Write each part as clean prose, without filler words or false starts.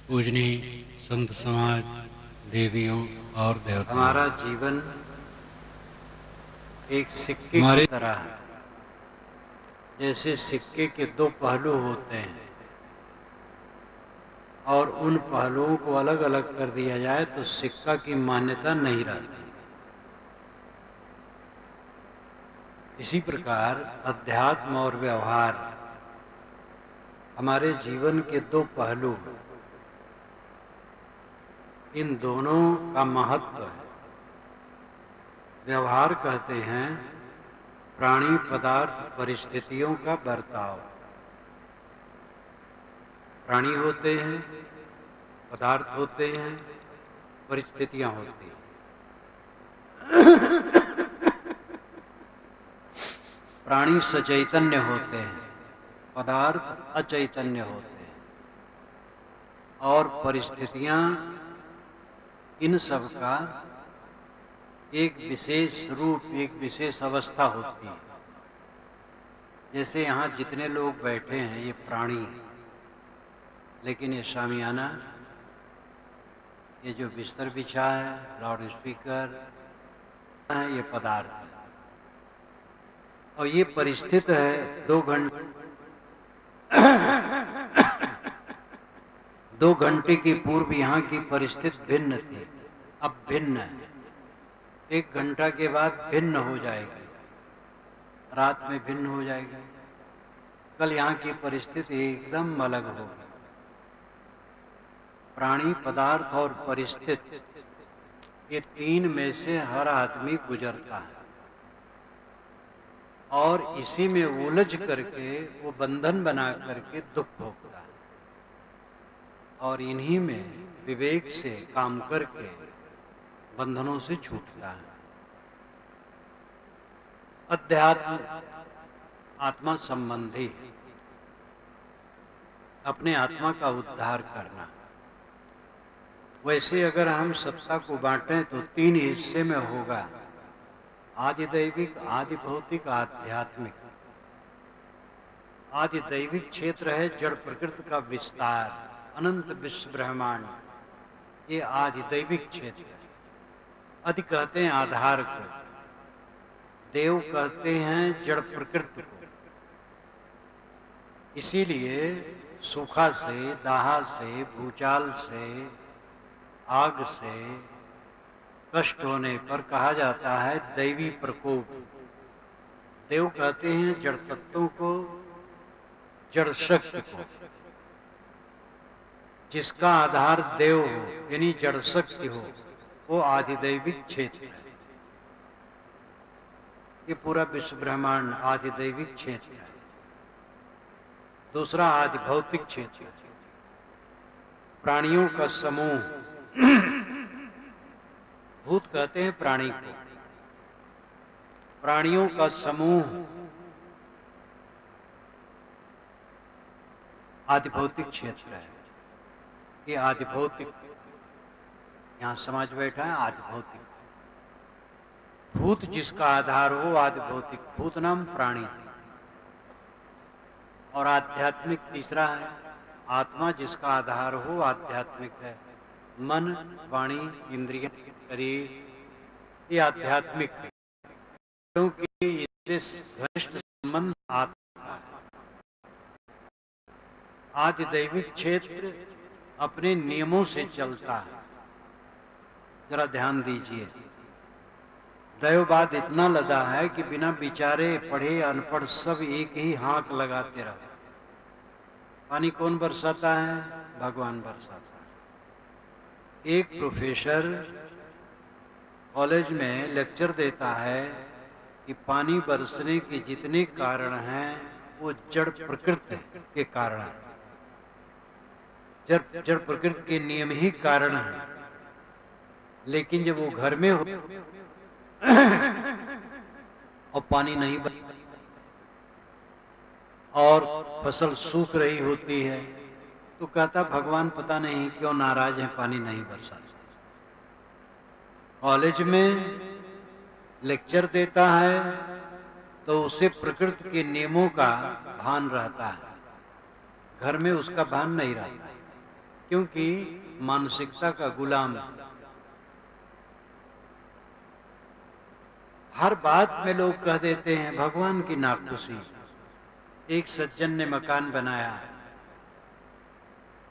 पूजनीय संत समाज, देवियों और देवताओं, हमारा जीवन एक सिक्के की तरह है। जैसे सिक्के के दो पहलू होते हैं और उन पहलुओं को अलग अलग कर दिया जाए तो सिक्का की मान्यता नहीं रहती। इसी प्रकार अध्यात्म और व्यवहार हमारे जीवन के दो पहलू, इन दोनों का महत्व है। व्यवहार कहते हैं प्राणी, पदार्थ, परिस्थितियों का बर्ताव। प्राणी होते हैं, पदार्थ होते हैं, परिस्थितियां होती हैं। प्राणी सचैतन्य होते हैं, पदार्थ अचैतन्य होते हैं, और परिस्थितियां इन सब का एक विशेष रूप, एक विशेष अवस्था होती है। जैसे यहाँ जितने लोग बैठे हैं ये प्राणी हैं, लेकिन ये शामियाना, ये जो बिस्तर बिछा है, लाउड स्पीकर है, ये पदार्थ है। और ये परिस्थिति है 2 घंटे 2 घंटे की पूर्व यहाँ की परिस्थिति भिन्न थी, अब भिन्न है। 1 घंटा के बाद भिन्न हो जाएगी, रात में भिन्न हो जाएगी। कल यहाँ की परिस्थिति एकदम अलग होगी। प्राणी, पदार्थ और परिस्थिति, ये 3 में से हर आदमी गुजरता है और इसी में उलझ करके वो बंधन बना करके दुख भोगता है, और इन्हीं में विवेक से काम करके बंधनों से छूटता है। अध्यात्म आत्मा संबंधी है, अपने आत्मा का उद्धार करना। वैसे अगर हम सत्ता को बांटें तो 3 हिस्से में होगा, आदि दैविक, आदि भौतिक, आध्यात्मिक। आदि दैविक क्षेत्र है जड़ प्रकृति का विस्तार, अनंत विश्व ब्रह्मांड, ये आदि दैविक क्षेत्र है। आदि कहते हैं आधार को, देव कहते हैं जड़ प्रकृति को। इसीलिए सूखा से, दाह से, भूचाल से, आग से कष्ट होने पर कहा जाता है दैवी प्रकोप। देव कहते हैं जड़ तत्वों को, जड़ शक्ति को। जिसका आधार देव हो यानी जड़ शक्ति हो, वो आदिदैविक क्षेत्र है। ये पूरा विश्व ब्रह्मांड आदिदैविक क्षेत्र है। दूसरा आदि भौतिक क्षेत्र है, प्राणियों का समूह। भूत कहते हैं प्राणी को, प्राणियों का समूह आदि भौतिक क्षेत्र है। ये आदि भौतिक, यहाँ समाज बैठा है आदि भौतिक। भूत जिसका आधार हो आदि भौतिक, भूत नाम प्राणी। और आध्यात्मिक तीसरा है, आत्मा जिसका आधार हो आध्यात्मिक है। मन, वाणी, इंद्रिय, शरीर, ये आध्यात्मिक है, क्योंकि इससे घनिष्ठ संबंध आत्मा का है। आदि दैविक क्षेत्र अपने नियमों से चलता है। जरा ध्यान दीजिए, दैववाद इतना लदा है कि बिना विचारे पढ़े अनपढ़ सब एक ही हाँक लगाते रहते। पानी कौन बरसाता है? भगवान बरसाता है। एक प्रोफेसर कॉलेज में लेक्चर देता है कि पानी बरसने के जितने कारण हैं वो जड़ प्रकृति के कारण हैं, जड़ प्रकृति के नियम ही कारण हैं। लेकिन जब वो घर में हो और पानी नहीं और फसल सूख रही होती है तो कहता भगवान पता नहीं क्यों नाराज है, पानी नहीं बरसा। कॉलेज में लेक्चर देता है तो उसे प्रकृति के नियमों का भान रहता है, घर में उसका भान नहीं रहता है, क्योंकि मानसिकता का गुलाम। हर बात में लोग कह देते हैं भगवान की नाखुशी। एक सज्जन ने मकान बनाया,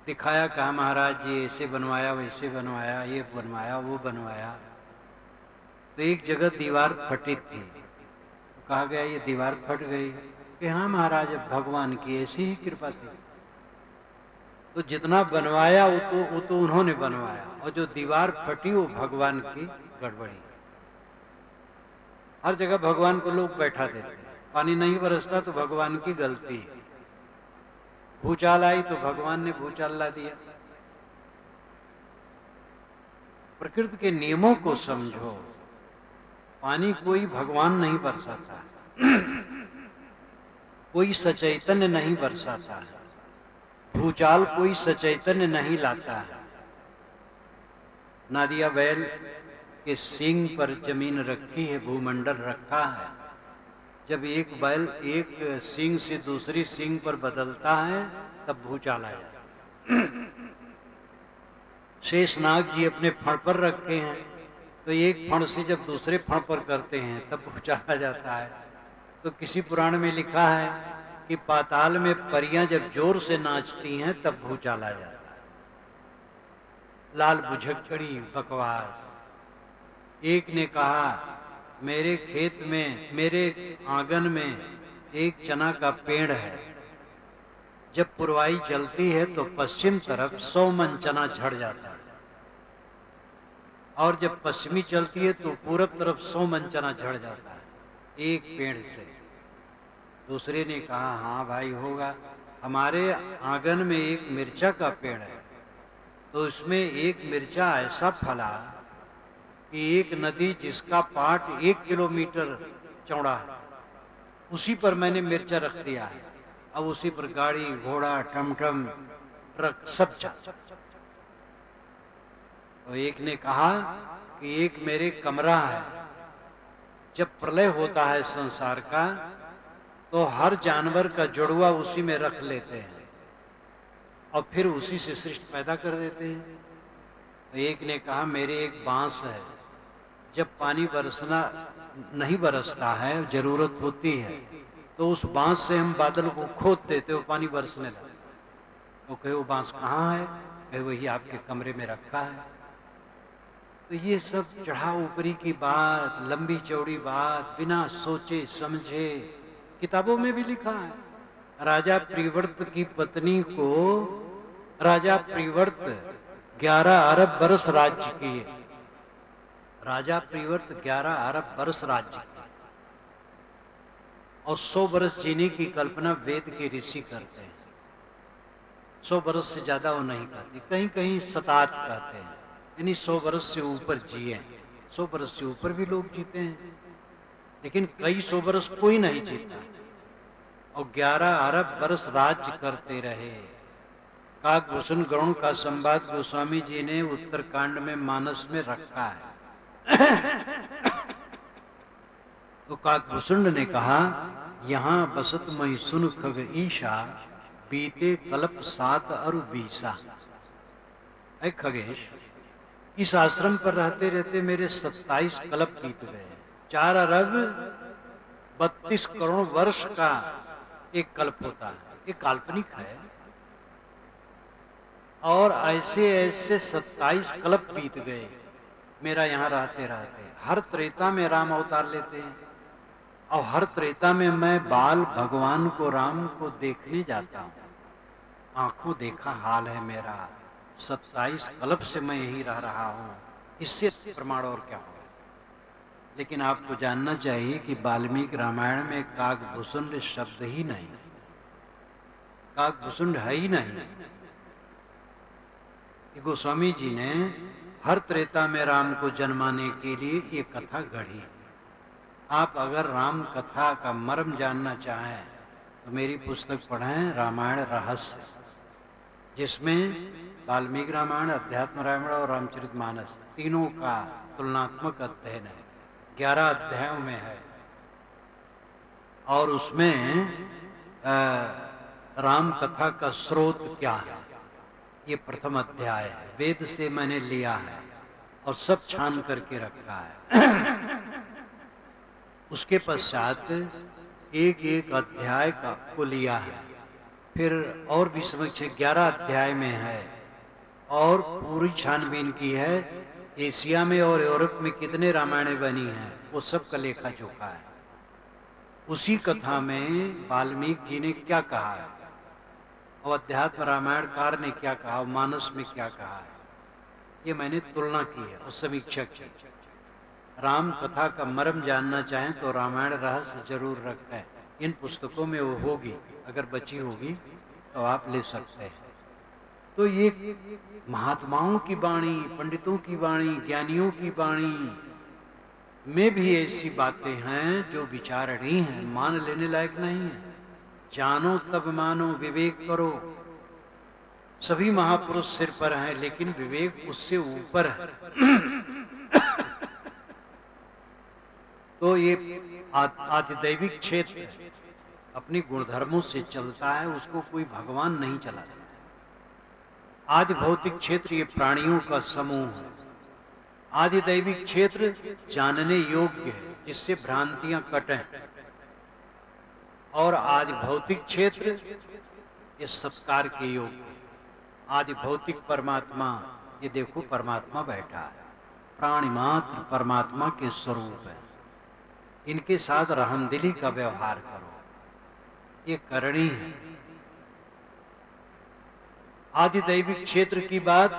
दिखाया, कहा महाराज ये ऐसे बनवाया, वैसे बनवाया, ये बनवाया, वो बनवाया। तो एक जगह दीवार फटी थी, तो कहा गया ये दीवार फट गई, कि हाँ महाराज अब भगवान की ऐसी ही कृपा थी। तो जितना बनवाया वो तो उन्होंने बनवाया, और जो दीवार फटी वो भगवान की गड़बड़ी। हर जगह भगवान को लोग बैठा देते हैं, पानी नहीं बरसता तो भगवान की गलती, भूचाल आई तो भगवान ने भूचाल ला दिया। प्रकृति के नियमों को समझो। पानी कोई भगवान नहीं बरसाता, कोई सचैतन्य नहीं बरसाता है, भूचाल कोई सचैतन्य नहीं लाता है। नादिया बैल के सींग पर जमीन रखी है, भूमंडल रखा है। जब एक बैल एक सींग से दूसरी सींग पर बदलता है तब भूचाल आ जाता है। शेषनाग जी अपने फण पर रखे हैं, तो एक फण से जब दूसरे फण पर करते हैं तब भूचाल आ जाता है। तो किसी पुराण में लिखा है कि पाताल में परियां जब जोर से नाचती हैं तब भूचाल आ जाता है। लाल बुझक्कड़ी बकवास। एक ने कहा मेरे खेत में, मेरे आंगन में एक चना का पेड़ है, जब पुरवाई चलती है तो पश्चिम तरफ 100 मन चना झड़ जाता है, और जब पश्चिमी चलती है तो पूरब तरफ 100 मन चना झड़ जाता है, एक पेड़ से। दूसरे ने कहा हाँ भाई होगा, हमारे आंगन में एक मिर्चा का पेड़ है, तो इसमें एक मिर्चा ऐसा फला कि एक नदी जिसका पाट 1 किलोमीटर चौड़ा है, उसी पर मैंने मिर्चा रख दिया है। अब उसी पर गाड़ी घोड़ा टमटम ट्रक सब चल। तो एक ने कहा कि एक मेरे कमरा है, जब प्रलय होता है संसार का तो हर जानवर का जुड़वा उसी में रख लेते हैं और फिर उसी से सृष्टि पैदा कर देते हैं। तो एक ने कहा मेरे एक बांस है, जब पानी बरसना नहीं बरसता है, जरूरत होती है, तो उस बांस से हम बादल को खोद देते हो, पानी बरसने लगता। तो कहे वो बांस कहाँ है? कहे वही आपके कमरे में रखा है। तो ये सब चढ़ा ऊपरी की बात, लंबी चौड़ी बात, बिना सोचे समझे किताबों में भी लिखा है। राजा प्रिवर्त की पत्नी को राजा प्रिवर्त 11 अरब बरस राज्य किए। राजा प्रिवर्त 11 अरब बरस राज्य किए और 100 बरस जीने की कल्पना वेद के ऋषि करते हैं। 100 बरस से ज्यादा वो नहीं कहते, कहीं कहीं 7 कहते हैं, यानी 100 बरस से ऊपर जिए। 100 बरस से ऊपर भी लोग जीते हैं, लेकिन कई 100 बरस कोई नहीं जीता। और 11 अरब बरस राज्य करते रहे। काकभूषण गरुण का संवाद गोस्वामी जी ने उत्तरकांड में मानस में रखा है। तो काकभूषण ने कहा यहाँ बसत मई सुन खग ईशा, बीते कल्प 7 अरु 20। ऐ खगेश, इस आश्रम पर रहते रहते मेरे 27 कल्प बीत गए। 4 अरब 32 करोड़ वर्ष का एक कल्प होता है, ये काल्पनिक है। और ऐसे ऐसे 27 कल्प बीत गए मेरा यहाँ रहते रहते। हर त्रेता में राम अवतार लेते हैं और हर त्रेता में मैं बाल भगवान को, राम को देखने जाता हूँ। आंखों देखा हाल है मेरा, 27 कल्प से मैं यही रह रहा हूँ, इससे प्रमाण और क्या होगा। लेकिन आपको जानना चाहिए कि वाल्मीकि रामायण में काकभूषुंड शब्द ही नहीं, काकभूषुंड है ही नहीं। गोस्वामी जी ने हर त्रेता में राम को जन्माने के लिए ये कथा गढ़ी। आप अगर राम कथा का मर्म जानना चाहें तो मेरी पुस्तक पढ़ें, रामायण रहस्य, जिसमें वाल्मीकि रामायण, अध्यात्म रामायण और रामचरितमानस तीनों का तुलनात्मक अध्ययन है, 11 अध्यायों में है। और उसमें राम कथा का स्रोत क्या है, ये प्रथम अध्याय है। वेद से मैंने लिया है और सब छान करके रखा है। उसके पश्चात एक एक अध्याय का को लिया है, फिर और भी समझ 11 अध्याय में है और पूरी छानबीन की है। एशिया में और यूरोप में कितने रामायणें बनी हैं वो सब का लेखा जोखा है। उसी कथा में वाल्मीकि जी ने क्या कहा है और अध्यात्म रामायणकार ने क्या कहा और मानस में क्या कहा है, ये मैंने तुलना की है और समीक्षा की। राम कथा का मर्म जानना चाहें तो रामायण रहस्य जरूर रखते हैं, इन पुस्तकों में वो होगी, अगर बची होगी तो आप ले सकते हैं। तो ये महात्माओं की वाणी, पंडितों की वाणी, ज्ञानियों की वाणी में भी ऐसी बातें हैं जो विचारणीय हैं, मान लेने लायक नहीं है। जानो तब मानो, विवेक करो। सभी महापुरुष सिर पर हैं लेकिन विवेक उससे ऊपर है। तो ये आधिदैविक क्षेत्र अपनी गुणधर्मों से चलता है, उसको कोई भगवान नहीं चलाता। आदि भौतिक क्षेत्र ये प्राणियों का समूह है। आधिदैविक क्षेत्र जानने योग्य है, जिससे भ्रांतियां कटें। और आदि भौतिक क्षेत्र ये सत्कार के योग्य है। आदि भौतिक परमात्मा, ये देखो परमात्मा बैठा है, प्राणी मात्र परमात्मा के स्वरूप है। इनके साथ रहमदिली का व्यवहार करो, ये करनी है। आदिदैविक क्षेत्र की बात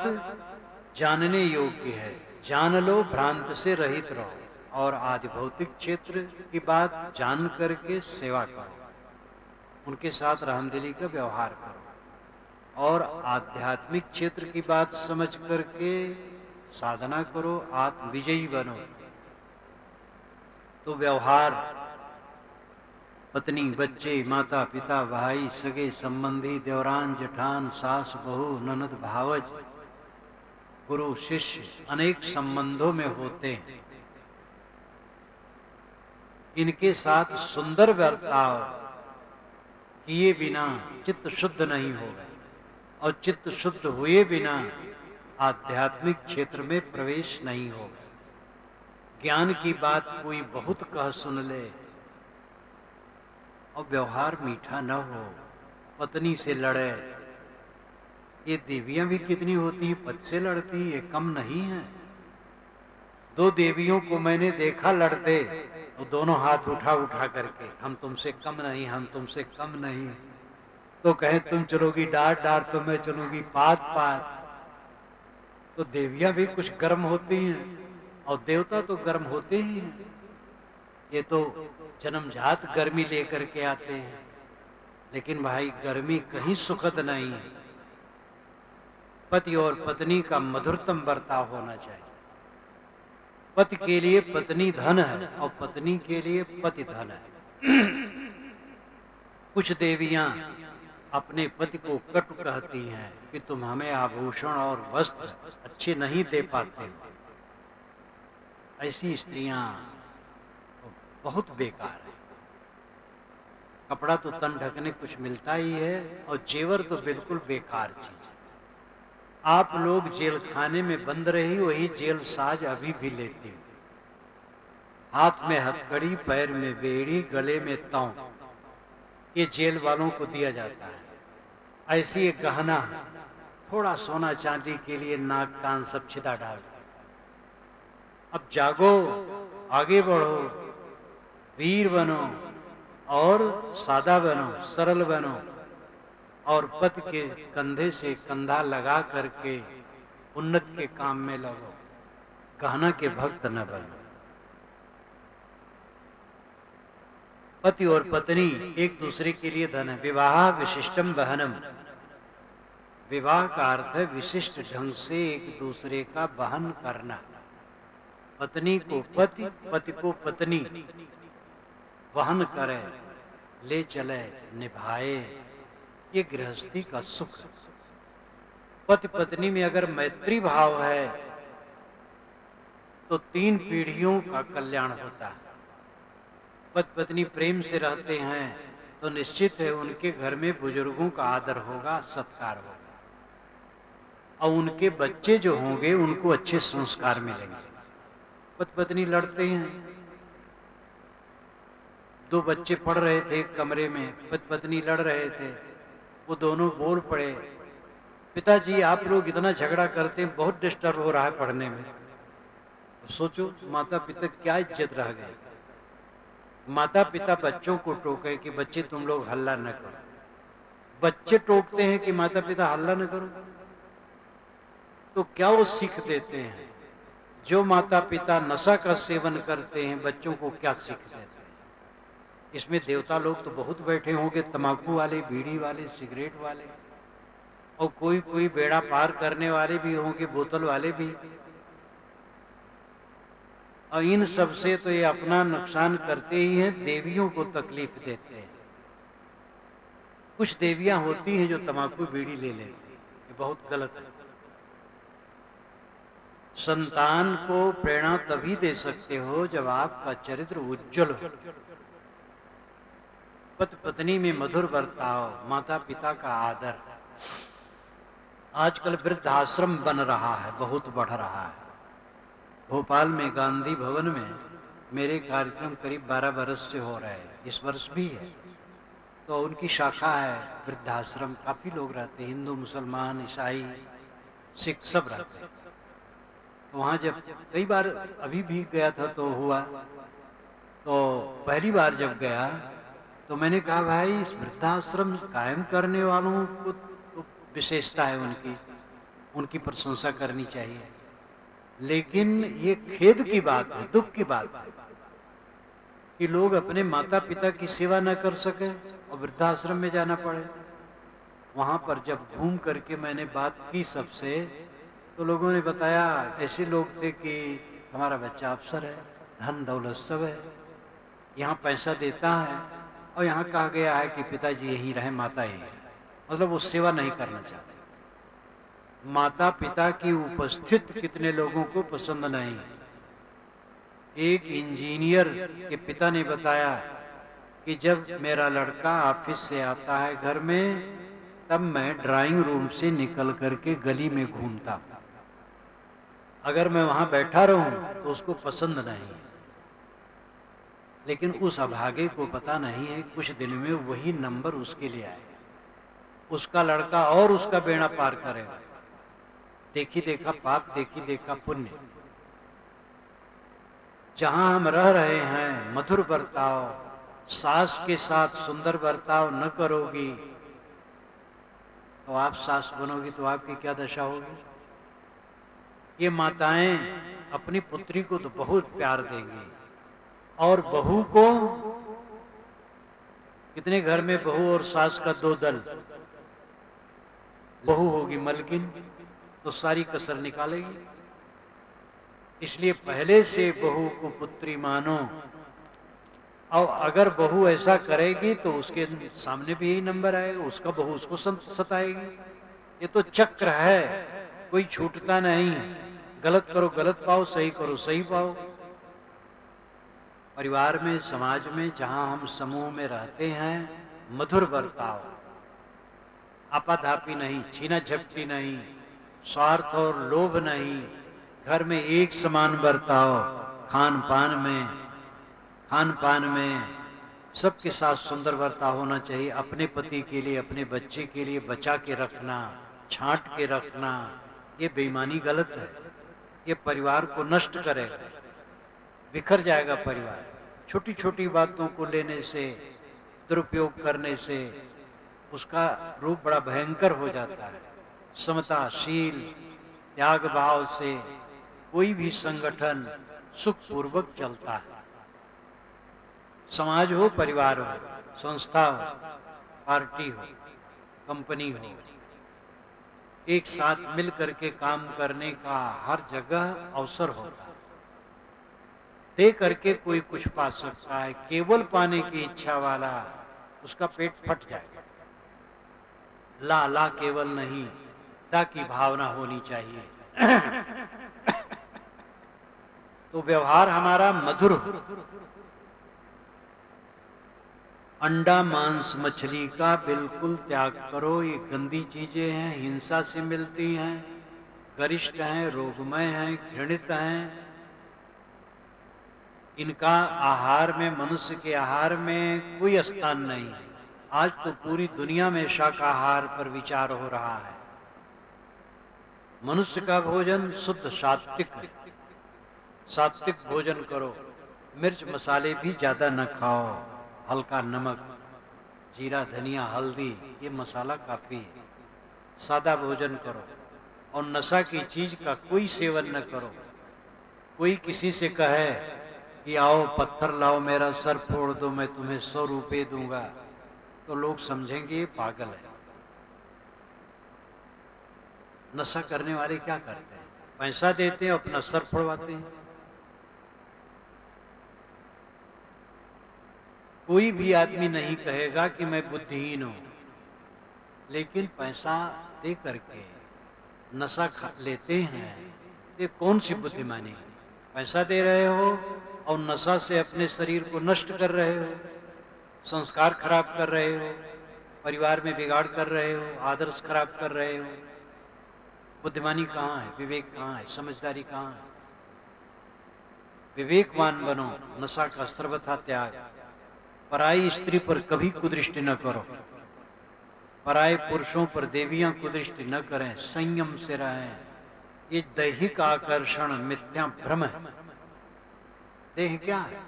जानने योग्य है, जान लो भ्रांत से रहित रहो। और आदि भौतिक क्षेत्र की बात जान करके सेवा करो, उनके साथ रहमदिली का व्यवहार करो। और आध्यात्मिक क्षेत्र की बात समझ करके साधना करो, आत्म विजयी बनो। तो व्यवहार पत्नी, बच्चे, माता पिता, भाई, सगे संबंधी, देवरान, जेठान, सास, बहू, ननद, भावज, गुरु, शिष्य, अनेक संबंधों में होते हैं। इनके साथ सुंदर बर्ताव किए बिना चित्त शुद्ध नहीं होगा, और चित्त शुद्ध हुए बिना आध्यात्मिक क्षेत्र में प्रवेश नहीं होगा। ज्ञान की बात कोई बहुत कह सुन ले और व्यवहार मीठा न हो, पत्नी से लड़े। ये देवियां भी कितनी होती हैं, पति से लड़ती, ये कम नहीं है। 2 देवियों को मैंने देखा लड़ते, तो दोनों हाथ उठा उठा करके, हम तुमसे कम नहीं, हम तुमसे कम नहीं। तो कहे तुम चलोगी डांट डांट तो मैं चलूंगी पात पात। तो देवियां भी कुछ गर्म होती हैं और देवता तो गर्म होते ही हैं। ये तो जन्मजात गर्मी लेकर के आते हैं, लेकिन भाई गर्मी कहीं सुखद नहीं है। पति और पत्नी का मधुरतम बर्ताव होना चाहिए। पति के लिए पत्नी धन है और पत्नी के लिए पति धन है। कुछ देवियां अपने पति को कटु कहती हैं कि तुम हमें आभूषण और वस्त्र अच्छे नहीं दे पाते हो। ऐसी स्त्रियां बहुत बेकार है। कपड़ा तो तन ढकने कुछ मिलता ही है और जेवर तो बिल्कुल बेकार चीज। आप लोग जेल खाने में बंद रही, वही जेल साज अभी भी लेती हो। हाथ में हथकड़ी, पैर में बेड़ी, गले में तौं, ये जेल वालों को दिया जाता है। ऐसी एक गहना, थोड़ा सोना चांदी के लिए नाक कान सब छिदा डाल। अब जागो, आगे बढ़ो, वीर बनो और सादा बनो, सरल बनो और पति के कंधे से कंधा लगा करके उन्नत के काम में लगो। गहना के भक्त न बनो। पति और पत्नी एक दूसरे के लिए धन है। विवाह विशिष्टम वहनम, विवाह का अर्थ है विशिष्ट ढंग से एक दूसरे का वहन करना। पत्नी को पति, पति को पत्नी वहन करे, ले चले, निभाए, ये गृहस्थी का सुख है। पति पत्नी में अगर मैत्री भाव है तो 3 पीढ़ियों का कल्याण होता है। पति पत्नी प्रेम से रहते हैं तो निश्चित है उनके घर में बुजुर्गों का आदर होगा, सत्कार होगा, और उनके बच्चे जो होंगे उनको अच्छे संस्कार मिलेंगे। पति पत्नी लड़ते हैं, 2 बच्चे पढ़ रहे थे एक कमरे में, पति पत्नी लड़ रहे थे, वो दोनों बोल पड़े, पिताजी आप लोग इतना झगड़ा करते हैं, बहुत डिस्टर्ब हो रहा है पढ़ने में। तो सोचो माता पिता क्या इज्जत रह गई। माता पिता बच्चों को टोके कि बच्चे तुम लोग हल्ला न करो, बच्चे टोकते हैं कि माता पिता हल्ला न करो, तो क्या वो सीख देते हैं? जो माता पिता नशा का सेवन करते हैं बच्चों को क्या सीख देते हैं? इसमें देवता लोग तो बहुत बैठे होंगे, तंबाकू वाले, बीड़ी वाले, सिगरेट वाले, और कोई कोई बेड़ा पार करने वाले भी होंगे, बोतल वाले भी। और इन सब से तो ये अपना नुकसान करते ही हैं, देवियों को तकलीफ देते हैं। कुछ देवियां होती हैं जो तंबाकू बीड़ी ले लेती हैं, ये बहुत गलत है। संतान को प्रेरणा तभी दे सकते हो जब आपका चरित्र उज्जवल हो, पति पत्नी में मधुर बर्ताव, माता पिता का आदर। आजकल वृद्धाश्रम बन रहा है, बहुत बढ़ रहा है। भोपाल में गांधी भवन में मेरे कार्यक्रम करीब 12 बरस से हो रहे हैं, इस वर्ष भी है। तो उनकी शाखा है वृद्धाश्रम, काफी लोग रहते हैं, हिंदू, मुसलमान, ईसाई, सिख सब रहते हैं। तो वहाँ जब कई बार अभी भी गया था तो हुआ, तो पहली बार जब गया तो मैंने कहा भाई इस वृद्धाश्रम कायम करने वालों को तो विशेषता है उनकी प्रशंसा करनी चाहिए। लेकिन ये खेद की बात है, दुख की बात है कि लोग अपने माता पिता की सेवा न कर सके और वृद्धाश्रम में जाना पड़े। वहां पर जब घूम करके मैंने बात की सबसे, तो लोगों ने बताया ऐसे लोग थे कि हमारा बच्चा अफसर है, धन दौलत सब है, यहाँ पैसा देता है, और यहाँ कहा गया है कि पिताजी यहीं रहे, माता यहीं है। मतलब वो सेवा नहीं करना चाहते। माता पिता की उपस्थित कितने लोगों को पसंद नहीं। एक इंजीनियर के पिता ने बताया कि जब मेरा लड़का ऑफिस से आता है घर में, तब मैं ड्राइंग रूम से निकल करके गली में घूमता, अगर मैं वहां बैठा रहूं तो उसको पसंद नहीं। लेकिन उस अभागे को पता नहीं है कुछ दिन में वही नंबर उसके लिए आएगा, उसका लड़का और उसका बेड़ा पार करेगा। देखी देखा पाप, देखी देखा पुण्य। जहां हम रह रहे हैं मधुर बर्ताव, सास के साथ सुंदर बर्ताव न करोगी तो आप सास बनोगी तो आपकी क्या दशा होगी। ये माताएं अपनी पुत्री को तो बहुत प्यार देंगी, और बहू को, कितने घर में बहू और सास का 2 दल, बहू होगी मलकिन तो सारी कसर निकालेगी। इसलिए पहले से बहू को पुत्री मानो, और अगर बहू ऐसा करेगी तो उसके सामने भी यही नंबर आएगा, उसका बहू उसको सताएगी। ये तो चक्र है, कोई छूटता नहीं। गलत करो गलत पाओ, सही करो सही पाओ। परिवार में, समाज में, जहां हम समूह में रहते हैं, मधुर बर्ताव, आपाधापी नहीं, छीना झपटी नहीं, स्वार्थ और लोभ नहीं, घर में एक समान बर्ताव, खान पान में सबके साथ सुंदर बर्ताव होना चाहिए। अपने पति के लिए, अपने बच्चे के लिए बचा के रखना, छांट के रखना, ये बेईमानी गलत है। ये परिवार को नष्ट करेगा, बिखर जाएगा परिवार। छोटी छोटी बातों को लेने से, दुरुपयोग करने से उसका रूप बड़ा भयंकर हो जाता है। समताशील, त्याग भाव से कोई भी संगठन सुखपूर्वक चलता है। समाज हो, परिवार हो, संस्था हो, पार्टी हो, कंपनी हो, एक साथ मिल करके काम करने का हर जगह अवसर होता है। दे करके कोई कुछ पा सकता है, केवल पाने की इच्छा वाला उसका पेट फट जाएगा। ला ला केवल नहीं, दा की भावना होनी चाहिए। तो व्यवहार हमारा मधुर हो। अंडा मांस मछली का बिल्कुल त्याग करो, ये गंदी चीजें हैं, हिंसा से मिलती हैं, गरिष्ठ हैं, रोगमय हैं, घृणित हैं। इनका आहार में, मनुष्य के आहार में कोई स्थान नहीं है। आज तो पूरी दुनिया में शाकाहार पर विचार हो रहा है। मनुष्य का भोजन शुद्ध सात्विक है। सात्विक भोजन करो, मिर्च मसाले भी ज्यादा न खाओ, हल्का नमक, जीरा, धनिया, हल्दी, ये मसाला काफी है। सादा भोजन करो और नशा की चीज का कोई सेवन न करो। कोई किसी से कहे कि आओ पत्थर लाओ, मेरा सर फोड़ दो, मैं तुम्हें 100 रुपये दूंगा, तो लोग समझेंगे ये पागल है। नशा करने वाले क्या करते हैं? पैसा देते हैं, अपना सर फोड़वाते हैं। कोई भी आदमी नहीं कहेगा कि मैं बुद्धिहीन हूं, लेकिन पैसा दे करके नशा लेते हैं, ये कौन सी बुद्धिमानी है? पैसा दे रहे हो और नशा से अपने शरीर को नष्ट कर रहे हो, संस्कार खराब कर रहे हो, परिवार में बिगाड़ कर रहे हो, आदर्श खराब कर रहे हो। बुद्धिमानी कहाँ है? विवेक कहाँ है? समझदारी कहाँ है? विवेकवान बनो, नशा का सर्वथा त्याग। पराई स्त्री पर कभी कुदृष्टि न करो, पराये पुरुषों पर देवियां कुदृष्टि न करें, संयम से रहें। ये दैहिक आकर्षण मिथ्या भ्रम है। देह क्या है?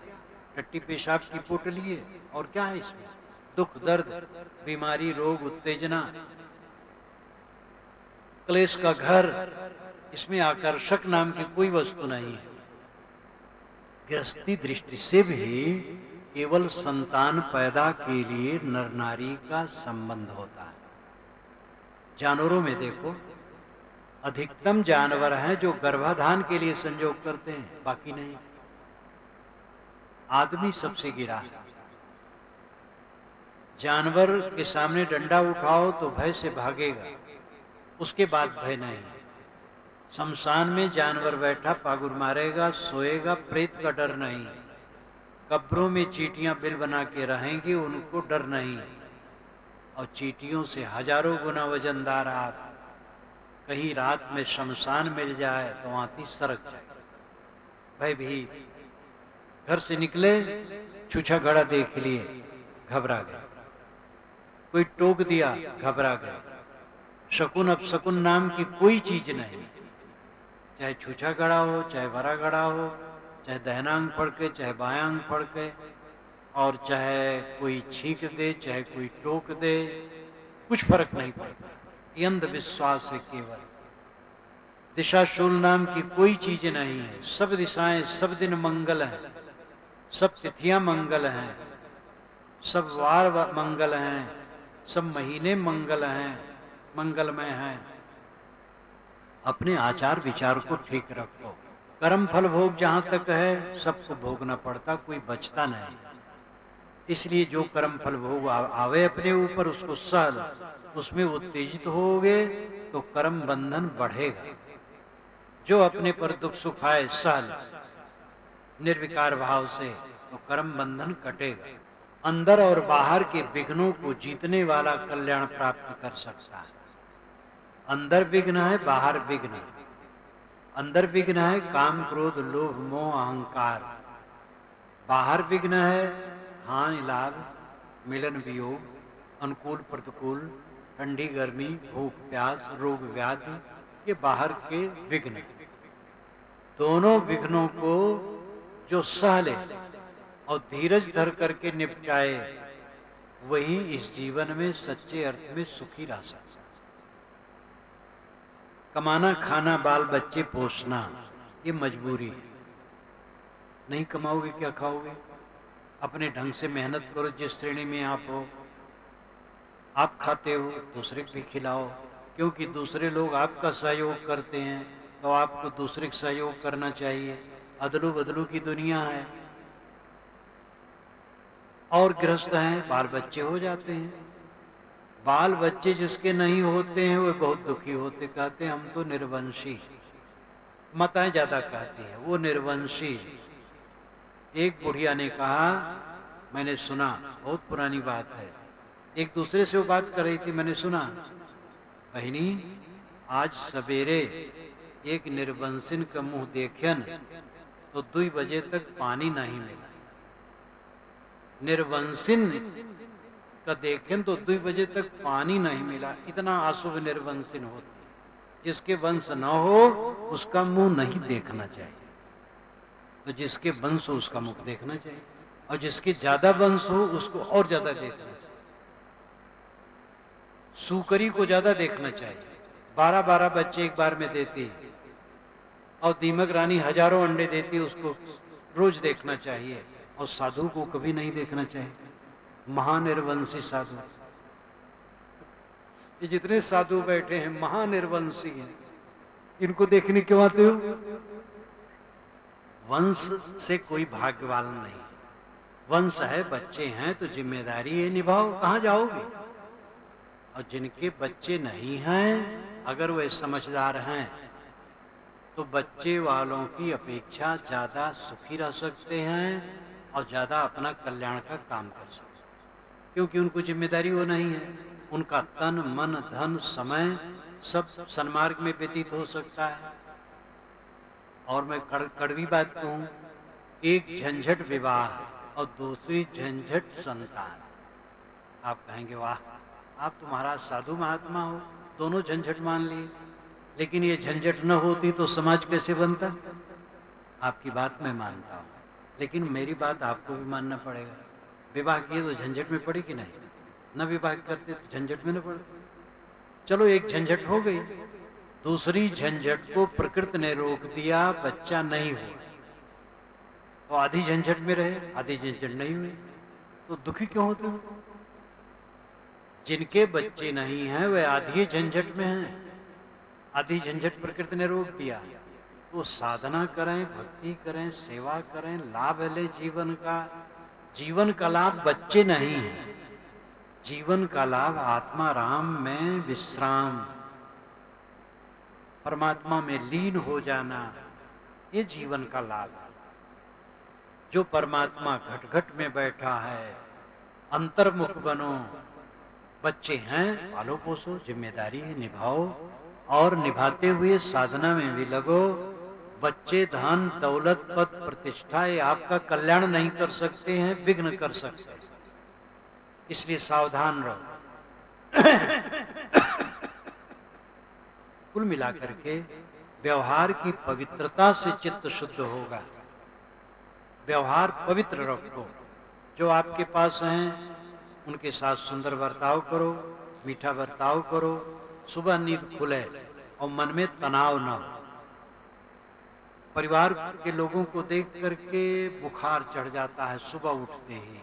टट्टी पेशाब की पोटली है, और क्या है इसमें? दुख, दर्द, बीमारी, रोग, उत्तेजना, क्लेश का घर। इसमें आकर्षक नाम की कोई वस्तु नहीं है। गृहस्थी दृष्टि से भी केवल संतान पैदा के लिए नर नारी का संबंध होता है। जानवरों में देखो, अधिकतम जानवर हैं जो गर्भाधान के लिए संयोग करते हैं, बाकी नहीं। आदमी सबसे गिरा है। जानवर के सामने डंडा उठाओ तो भय से भागेगा, उसके बाद भय नहीं। शमशान में जानवर बैठा पागुर मारेगा, सोएगा, प्रेत का डर नहीं। कब्रों में चींटियां बिल बना के रहेंगी, उनको डर नहीं। और चींटियों से हजारों गुना वजनदार आप कहीं रात में शमशान मिल जाए तो आती सरक जाए। भयभीत घर से निकले, छूछा घड़ा देख लिए, घबरा गए। कोई टोक दिया, घबरा गए। शकुन अपशकुन नाम की कोई चीज नहीं। चाहे छूछा घड़ा हो, चाहे भरा घड़ा हो, चाहे दहनांग फड़के, चाहे बायांग फड़के, और चाहे कोई छींक दे, चाहे कोई टोक दे, कुछ फर्क नहीं पड़ता। ये अंधविश्वास है केवल। दिशा शूल नाम की कोई चीज नहीं है। सब दिशाएं सब दिन मंगल हैं, सब तिथियां मंगल हैं, सब वार मंगल हैं, सब महीने मंगल हैं, मंगलमय हैं। अपने आचार विचार को ठीक रखो। कर्म फल भोग जहां तक है सबको भोगना पड़ता, कोई बचता नहीं। इसलिए जो कर्म फल भोग आवे अपने ऊपर उसको सह लो। उसमें उत्तेजित होगे तो कर्म बंधन बढ़ेगा। जो अपने पर दुख सुख आए सह लो निर्विकार भाव से, तो कर्म बंधन कटेगा। अंदर और बाहर के विघ्नों को जीतने वाला कल्याण प्राप्त कर सकता है। अंदर विघ्न है, बाहर विघ्न है। अंदर विघ्न है काम, क्रोध, लोभ, मोह, अहंकार। बाहर विघ्न है हानि, लाभ, मिलन, वियोग, अनुकूल, प्रतिकूल, ठंडी, गर्मी, भूख, प्यास, रोग, व्याधि। ये बाहर के विघ्न। दोनों विघ्नों को जो सह ले और धीरज धर करके निपटाए, वही इस जीवन में सच्चे अर्थ में सुखी रह सकता। कमाना, खाना, बाल बच्चे पोसना, ये मजबूरी है। नहीं कमाओगे क्या खाओगे? अपने ढंग से मेहनत करो। जिस श्रेणी में आप हो, आप खाते हो, दूसरे को भी खिलाओ। क्योंकि दूसरे लोग आपका सहयोग करते हैं तो आपको दूसरे का सहयोग करना चाहिए। अदलू बदलू की दुनिया है। और गृहस्थ हैं, बाल बच्चे हो जाते हैं। बाल बच्चे जिसके नहीं होते हैं वे बहुत दुखी होते, कहते हैं हम तो निर्वंशी। माताएं ज्यादा कहती है वो निर्वंशी। एक बुढ़िया ने कहा, मैंने सुना, बहुत पुरानी बात है, एक दूसरे से वो बात कर रही थी, मैंने सुना, बहनी आज सवेरे एक निर्वंशिन का मुंह देखन तो 2 बजे तक पानी नहीं मिला। निर्वंशिन का देखें तो 2 बजे तक पानी नहीं मिला। इतना अशुभ निर्वंशिन होती। जिसके वंश न हो उसका मुंह नहीं देखना चाहिए, तो जिसके वंश हो उसका मुख देखना चाहिए, और जिसके ज्यादा वंश हो उसको और ज्यादा देखना चाहिए। सूकरी को ज्यादा देखना चाहिए, 12-12 बच्चे एक बार में देती है, और दीमक रानी हजारों अंडे देती है, उसको रोज देखना चाहिए। और साधु को कभी नहीं देखना चाहिए, महानिर्वंशी साधु। ये जितने साधु बैठे हैं महानिर्वंशी हैं, इनको देखने क्यों आते हो? वंश से कोई भाग्यवान नहीं। वंश है, बच्चे हैं तो जिम्मेदारी है, निभाओ, कहां जाओगे? और जिनके बच्चे नहीं हैं, अगर वे समझदार हैं तो बच्चे वालों की अपेक्षा ज्यादा सुखी रह सकते हैं और ज्यादा अपना कल्याण का काम कर सकते हैं, क्योंकि उनको जिम्मेदारी वो नहीं है। उनका तन मन धन समय सब सन्मार्ग में व्यतीत हो सकता है। और मैं कड़वी बात कहूं, एक झंझट विवाह और दूसरी झंझट संतान। आप कहेंगे वाह, आप तो महाराज साधु महात्मा हो, दोनों झंझट मान लिए, लेकिन ये झंझट न होती तो समाज कैसे बनता? आपकी बात मैं मानता हूं, लेकिन मेरी बात आपको भी मानना पड़ेगा। विवाह किए तो झंझट में पड़ी कि नहीं? न विवाह करते तो झंझट में न पड़ते। चलो एक झंझट हो गई, दूसरी झंझट को प्रकृति ने रोक दिया, बच्चा नहीं हुआ, तो आधी झंझट में रहे, आधी झंझट नहीं हुई, तो दुखी क्यों होते हो? जिनके बच्चे नहीं हैं वे आधी झंझट में हैं, आधी झंझट प्रकृति ने रोक दिया। तो साधना करें, भक्ति करें, सेवा करें, लाभ ले जीवन का। जीवन का लाभ बच्चे नहीं है, जीवन का लाभ आत्मा राम में विश्राम, परमात्मा में लीन हो जाना, ये जीवन का लाभ है। जो परमात्मा घट घट में बैठा है, अंतर्मुख बनो। बच्चे हैं, पालो पोसो, जिम्मेदारी है, निभाओ, और निभाते हुए साधना में भी लगो। बच्चे धन दौलत पद प्रतिष्ठा ये आपका कल्याण नहीं कर सकते हैं, विघ्न कर सकते हैं, इसलिए सावधान रहो। कुल मिलाकर के व्यवहार की पवित्रता से चित्त शुद्ध होगा। व्यवहार पवित्र रखो, जो आपके पास हैं उनके साथ सुंदर बर्ताव करो, मीठा बर्ताव करो, सुबह नींद खुले और मन में तनाव न हो। परिवार के लोगों को देख करके बुखार चढ़ जाता है, सुबह उठते ही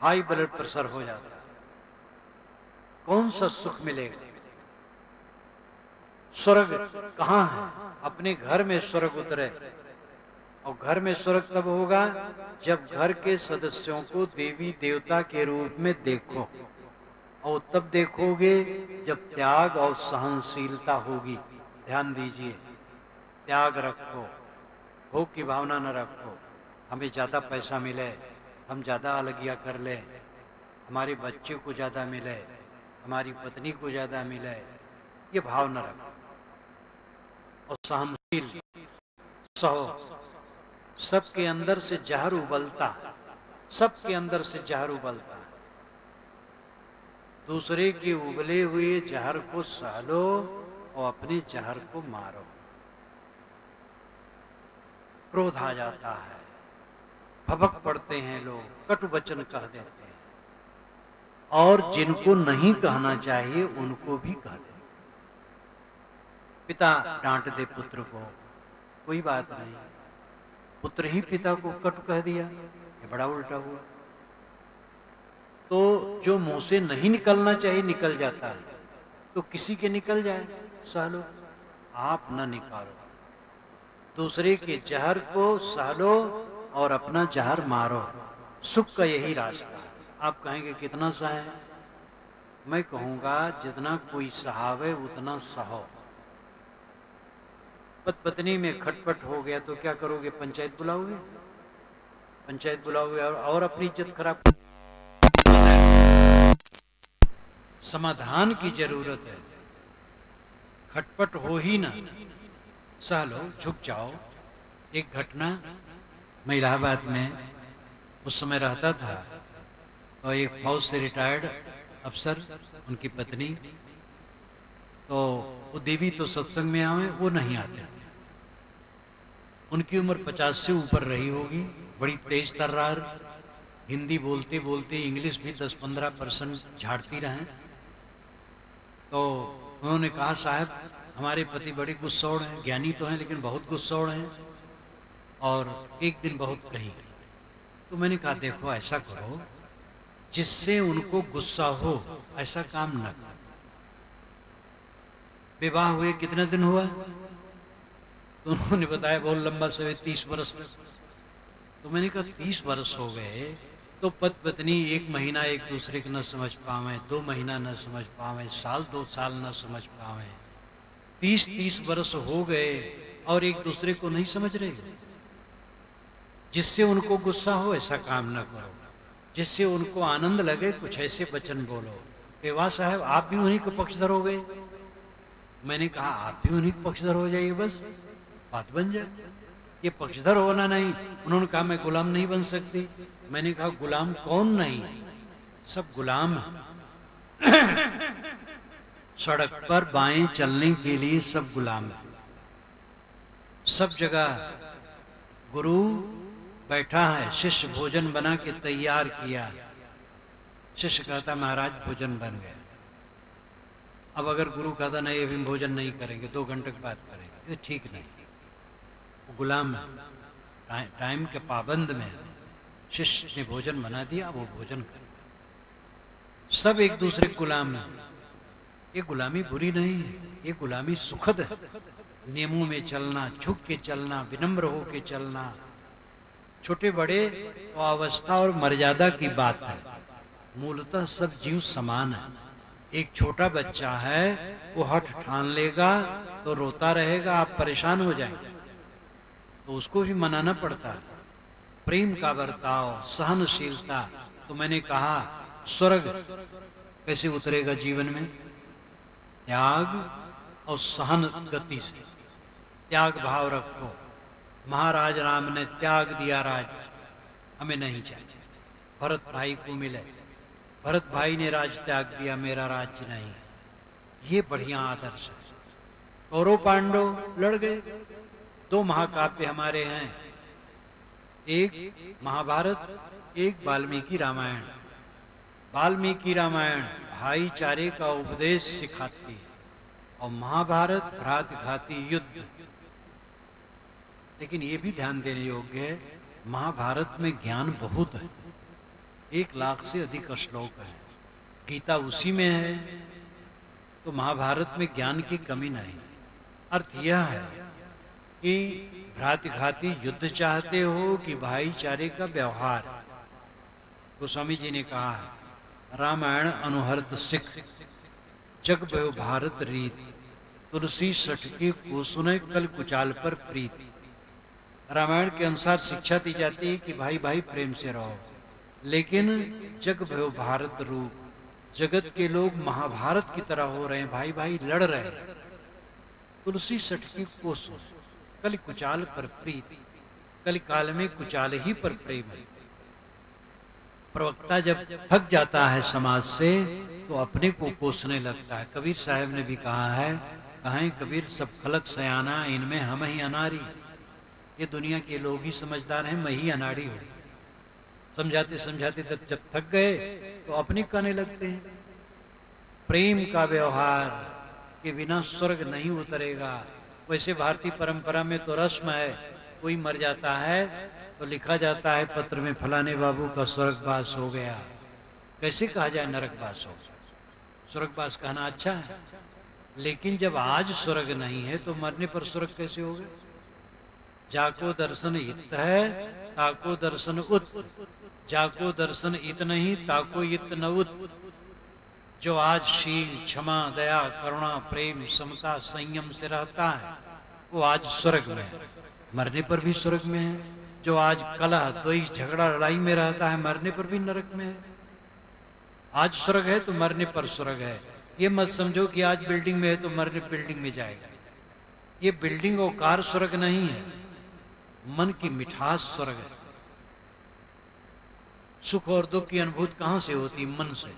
हाई ब्लड प्रेशर हो जाता है, कौन सा सुख मिलेगा? स्वर्ग कहाँ है? अपने घर में स्वर्ग उतरे, और घर में स्वर्ग तब होगा जब घर के सदस्यों को देवी देवता के रूप में देखो, और तब देखोगे जब त्याग और सहनशीलता होगी। ध्यान दीजिए, त्याग रखो, भोग की भावना न रखो। हमें ज्यादा पैसा मिले, हम ज्यादा अलगिया कर ले, हमारे बच्चे को ज्यादा मिले, हमारी पत्नी को ज्यादा मिले, ये भाव न रखो। और सहनशील सहो। सबके अंदर से जहर उबलता, सबके अंदर से जहर उबलता, दूसरे के उबले हुए जहर को सह लो और अपने जहर को मारो। क्रोध आ जाता है, भभक पड़ते हैं लोग, कटु वचन कह देते हैं, और जिनको नहीं कहना चाहिए उनको भी कह देते। पिता डांट दे पुत्र को, कोई बात नहीं, पुत्र ही पिता को कटु कह दिया, ये बड़ा उल्टा हुआ। तो जो मुंह से नहीं निकलना चाहिए निकल जाता है, तो किसी के निकल जाए सह लो, आप न निकालो। दूसरे के जहर को सह लो और अपना जहर मारो। सुख का यही रास्ता है। आप कहेंगे कितना सहे? मैं कहूंगा जितना कोई सहावे उतना सहो। पति पत्नी में खटपट हो गया तो क्या करोगे? पंचायत बुलाओगे? पंचायत बुलाओगे और अपनी इज्जत खराब। समाधान की जरूरत है, खटपट हो ही ना, सह लो, झुक जाओ। एक घटना, मैं इलाहाबाद में उस समय रहता था, तो एक फौज से रिटायर्ड अफसर, उनकी पत्नी, तो वो देवी तो सत्संग में आवे, वो नहीं आते। उनकी उम्र 50 से ऊपर रही होगी, बड़ी तेज तर्रार, हिंदी बोलते बोलते इंग्लिश भी 10-15% झाड़ती रहे। तो उन्होंने कहा, साहब हमारे पति बड़े गुस्सौड़ हैं, ज्ञानी तो हैं लेकिन बहुत गुस्सौड़ हैं, और एक दिन बहुत कहीं। तो मैंने कहा, देखो ऐसा करो, जिससे उनको गुस्सा हो ऐसा काम न करो। विवाह हुए कितना दिन हुआ? तो उन्होंने बताया बहुत लंबा समय, 30 वर्ष तक। तो मैंने कहा 30 वर्ष हो गए तो पति पत्नी 1 महीना एक दूसरे को न समझ पावे, 2 महीना न समझ पावे, साल 2 साल न समझ पावे, 30 वर्ष हो गए और एक दूसरे को नहीं समझ रहे। जिससे उनको गुस्सा हो ऐसा काम न करो, जिससे उनको आनंद लगे कुछ ऐसे वचन बोलो। वाह साहब, आप भी उन्हीं को पक्षधर हो गए। मैंने कहा, आप भी उन्हीं को पक्षधर हो जाइए, बस बात बन जाए। ये पक्षधर होना नहीं। उन्होंने कहा, मैं गुलाम नहीं बन सकती। मैंने कहा, गुलाम कौन नहीं, सब गुलाम है। सड़क पर बाएं चलने के लिए सब गुलाम है। सब जगह गुरु बैठा है, शिष्य भोजन बना के तैयार किया, शिष्य कहता महाराज भोजन बन गया। अब अगर गुरु कहता नहीं अभी भोजन नहीं करेंगे, 2 घंटे के बाद करेंगे, ये ठीक नहीं। वो गुलाम है, टाइम के पाबंद में शिष्य ने भोजन बना दिया, वो भोजन करे। सब एक दूसरे गुलाम है। ये गुलामी बुरी नहीं है, ये गुलामी सुखद है। नियमों में चलना, झुक के चलना, विनम्र होके चलना, छोटे बड़े तो अवस्था और मर्यादा की बात है। मूलतः सब जीव समान है। एक छोटा बच्चा है, वो हठ ठान लेगा तो रोता रहेगा, आप परेशान हो जाएंगे, तो उसको भी मनाना पड़ता है। प्रेम का बर्ताव, सहनशीलता। तो मैंने कहा, स्वर्ग कैसे उतरेगा जीवन में? त्याग और सहन गति से। त्याग भाव रखो। महाराज राम ने त्याग दिया राज, हमें नहीं चाहिए। भरत भाई को मिले, भरत भाई ने राज त्याग दिया, मेरा राज्य नहीं। ये बढ़िया आदर्श है। कौरव पांडव लड़ गए। 2 महाकाव्य हमारे हैं, एक महाभारत, एक वाल्मीकि रामायण। वाल्मीकि रामायण भाईचारे का उपदेश सिखाती है और महाभारत घात-घाती युद्ध। लेकिन ये भी ध्यान देने योग्य है, महाभारत में ज्ञान बहुत है, 1 लाख से अधिक श्लोक है, गीता उसी में है, तो महाभारत में ज्ञान की कमी नहीं। अर्थ यह है कि भ्रातृघाती युद्ध चाहते हो कि भाईचारे का व्यवहार। गोस्वामी जी ने कहा है, रामायण अनुहर्त सिख, जग भयो भारत रीत, तुलसी सटके को सुने कल कुचाल पर प्रीत। रामायण के अनुसार शिक्षा दी जाती है कि भाई भाई प्रेम से रहो, लेकिन जग भयो भारत रूप, जगत के लोग महाभारत की तरह हो रहे हैं, भाई भाई लड़ रहे हैं। तुलसी सटकी को सुन कल कुचाल पर प्रीत, कल काल में कुचाल ही पर प्रेम है। प्रवक्ता जब थक जाता है समाज से तो अपने को कोसने लगता है। कबीर साहब ने भी कहा है, कहें कबीर सब खलक सयाना, इनमें हम ही अनारी। ये दुनिया के लोग ही समझदार हैं, मैं ही अनाड़ी हूं। समझाते समझाते जब थक गए तो अपने कहने लगते हैं। प्रेम का व्यवहार के बिना स्वर्ग नहीं उतरेगा। वैसे भारतीय परंपरा में तो रस्म है, कोई मर जाता है तो लिखा जाता है पत्र में, फलाने बाबू का स्वर्गवास हो गया। कैसे कहा जाए नरकवास हो? स्वर्गवास कहना अच्छा है, लेकिन जब आज स्वर्ग नहीं है तो मरने पर स्वर्ग कैसे होगा? जाको दर्शन इत है, ताको दर्शन उत। जाको दर्शन इत नहीं, ताको इत न उत। जो आज शील, क्षमा, दया, करुणा, प्रेम, समता, संयम से रहता है, वो आज स्वर्ग में है, मरने पर भी स्वर्ग में है। जो आज कलह द्वेष झगड़ा लड़ाई में रहता है, मरने पर भी नरक में है। आज स्वर्ग है तो मरने पर स्वर्ग है। ये मत समझो कि आज बिल्डिंग में है तो मरने बिल्डिंग में जाएगा। ये बिल्डिंग और कार स्वर्ग नहीं है, मन की मिठास स्वर्ग है। सुख और दुख की अनुभूति कहां से होती? मन से।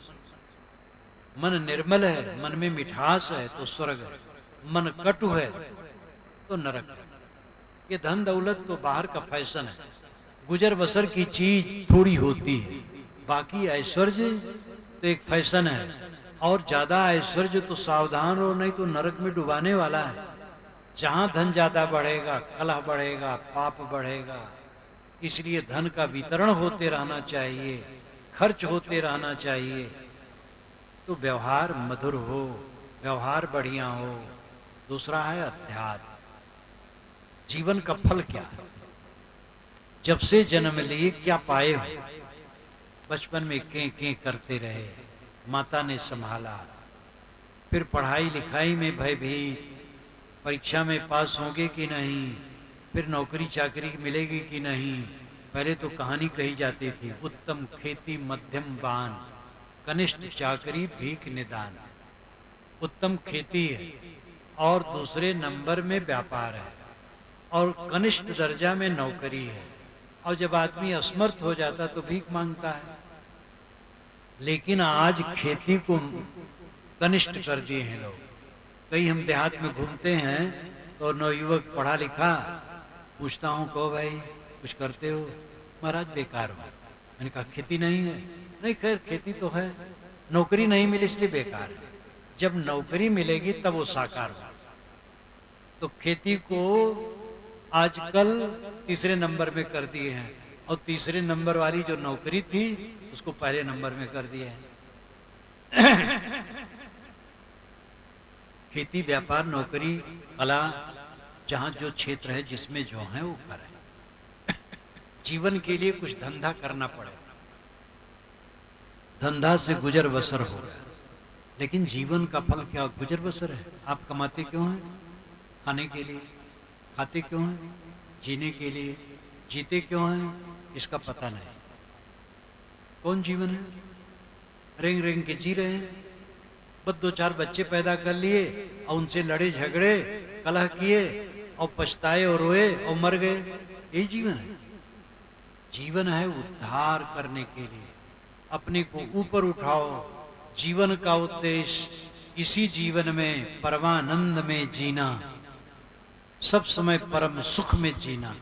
मन निर्मल है, मन में मिठास है तो स्वर्ग है, मन कटु है तो नरक है। ये धन दौलत तो बाहर का फैशन है, गुजर बसर की चीज थोड़ी होती है। बाकी ऐश्वर्य तो एक फैशन है, और ज्यादा ऐश्वर्य तो सावधान हो, नहीं तो नरक में डुबाने वाला है। जहां धन ज्यादा बढ़ेगा कलह बढ़ेगा, पाप बढ़ेगा। इसलिए धन का वितरण होते रहना चाहिए, खर्च होते रहना चाहिए, तो व्यवहार मधुर हो, व्यवहार बढ़िया हो। दूसरा है अध्यात्म। जीवन का फल क्या है? जब से जन्म लिए क्या पाए हो? बचपन में कें करते रहे, माता ने संभाला, फिर पढ़ाई लिखाई में भयभीत, परीक्षा में पास होंगे कि नहीं, फिर नौकरी चाकरी मिलेगी कि नहीं। पहले तो कहानी कही जाती थी, उत्तम खेती मध्यम बान, कनिष्ठ चाकरी भीख निदान। उत्तम खेती है और दूसरे नंबर में व्यापार है, और कनिष्ठ दर्जा में नौकरी है, और जब आदमी असमर्थ हो जाता तो भीख मांगता है। लेकिन आज खेती को कनिष्ठ कर दिए हैं लोग। कई हम देहात में घूमते हैं तो नवयुवक पढ़ा लिखा, पूछता हूँ कहो भाई कुछ करते हो? महाराज बेकार हो। मैंने कहा खेती नहीं है? नहीं, खैर खेती तो है, नौकरी नहीं मिली इसलिए बेकार है। जब नौकरी मिलेगी तब वो साकार हो। तो खेती को आजकल तीसरे नंबर में कर दिए हैं, और तीसरे नंबर वाली जो नौकरी थी उसको पहले नंबर में कर दिए हैं। खेती व्यापार नौकरी कला, जहां जो क्षेत्र है जिसमें जो है वो करें। जीवन के लिए कुछ धंधा करना पड़े, धंधा से गुजर बसर होगा। लेकिन जीवन का फल क्या? गुजर बसर है। आप कमाते क्यों हैं? खाने के लिए। खाते क्यों हैं? जीने के लिए। जीते क्यों हैं? इसका पता नहीं। कौन जीवन है? रेंग रेंग के जी रहे हैं, बस 2-4 बच्चे पैदा कर लिए और उनसे लड़े झगड़े कलह किए और पछताए और रोए और मर गए। यही जीवन है? जीवन है उद्धार करने के लिए, अपने को ऊपर उठाओ। जीवन का उद्देश्य इसी जीवन में परमानंद में जीना, सब समय परम सुख में जीना।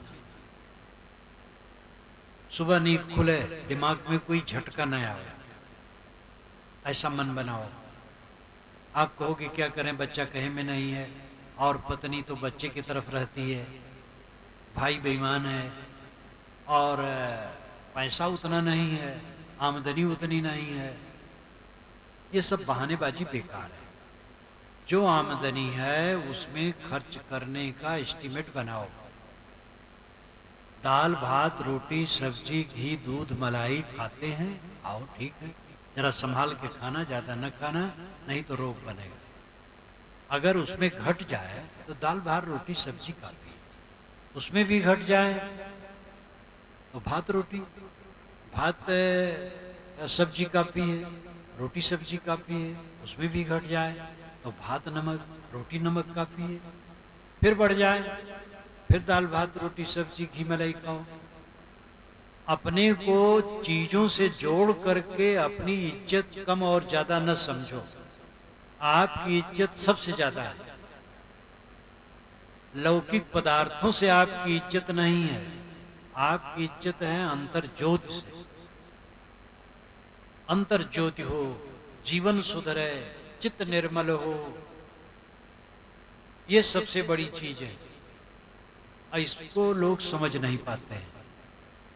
सुबह नींद खुले, दिमाग में कोई झटका न आए, ऐसा मन बनाओ। आप कहोगे क्या करें, बच्चा कहे में नहीं है, और पत्नी तो बच्चे की तरफ रहती है, भाई बेईमान है, और पैसा उतना नहीं है, आमदनी उतनी नहीं है। ये सब बहानेबाजी बेकार है। जो आमदनी है उसमें खर्च करने का एस्टीमेट बनाओ। दाल भात रोटी सब्जी घी दूध मलाई खाते हैं, खाओ, ठीक है, जरा संभाल के खाना, ज्यादा न खाना, नहीं तो रोग बनेगा। अगर उसमें घट जाए तो दाल भात रोटी सब्जी काफी है, उसमें भी घट जाए तो भात रोटी, भात सब्जी काफी है, रोटी सब्जी काफी है, उसमें भी घट जाए तो भात नमक रोटी नमक काफी है। फिर बढ़ जाए फिर दाल भात रोटी सब्जी घी मलाई खाओ। अपने को चीजों से जोड़ करके अपनी इज्जत कम और ज्यादा न समझो। आपकी इज्जत सबसे ज्यादा है। लौकिक पदार्थों से आपकी इज्जत नहीं है, आपकी इज्जत है अंतर ज्योति से। अंतर ज्योति हो, जीवन सुधरे, चित्त निर्मल हो, ये सबसे बड़ी चीज है। इसको लोग समझ नहीं पाते हैं।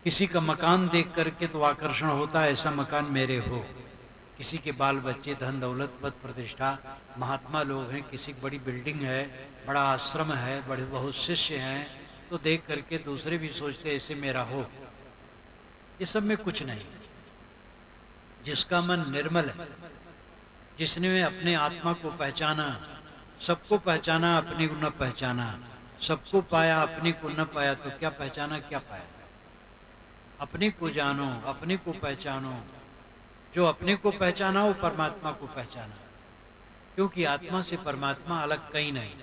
किसी का मकान देख करके तो आकर्षण होता है, ऐसा मकान मेरे हो। किसी के बाल बच्चे धन दौलत पद प्रतिष्ठा, महात्मा लोग हैं, किसी की बड़ी बिल्डिंग है, बड़ा आश्रम है, बड़े बहुत शिष्य हैं, तो देख करके दूसरे भी सोचते ऐसे मेरा हो। ये सब में कुछ नहीं। जिसका मन निर्मल है, जिसने अपने आत्मा को पहचाना, सबको पहचाना, अपने को न पहचाना, सबको पाया अपने को न पाया तो क्या पहचाना क्या पाया। अपने को जानो, अपने को पहचानो। जो अपने को पहचाना वो परमात्मा को पहचाना, क्योंकि आत्मा से परमात्मा अलग कहीं नहीं।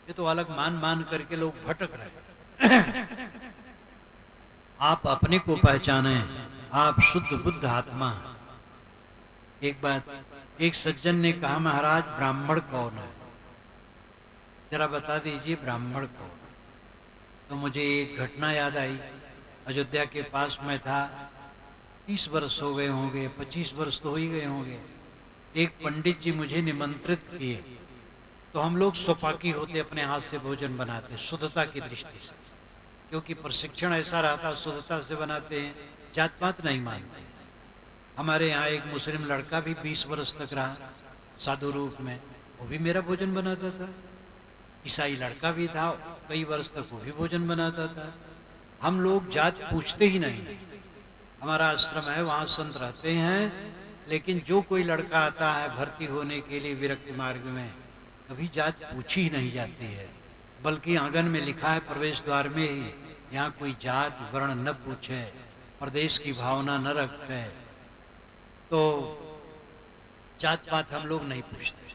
ये तो अलग मान मान करके लोग भटक रहे। आप अपने को पहचाने, आप शुद्ध बुद्ध आत्मा। एक बात, एक सज्जन ने कहा, महाराज ब्राह्मण कौन है, जरा बता दीजिए ब्राह्मण कौन। तो मुझे एक घटना याद आई। अयोध्या के पास में था, 30 वर्ष हो गए होंगे, 25 वर्ष तो हो ही गए होंगे। एक पंडित जी मुझे निमंत्रित किए, तो हम लोग सोपाकी होते, अपने हाथ से भोजन बनाते शुद्धता की दृष्टि से, क्योंकि प्रशिक्षण ऐसा रहता, शुद्धता से बनाते हैं, जात पात नहीं मानते। हमारे यहाँ एक मुस्लिम लड़का भी 20 वर्ष तक रहा साधु रूप में, वो भी मेरा भोजन बनाता था। ईसाई लड़का भी था, कई वर्ष तक वो भी भोजन बनाता था। हम लोग जात पूछते ही नहीं। हमारा आश्रम है, वहाँ संत रहते हैं, लेकिन जो कोई लड़का आता है भर्ती होने के लिए विरक्ति मार्ग में, कभी जात पूछी ही नहीं जाती है। बल्कि आंगन में लिखा है प्रवेश द्वार में ही, यहाँ कोई जात वर्ण न पूछे, प्रदेश की भावना न रखे। तो जात पात हम लोग नहीं पूछते।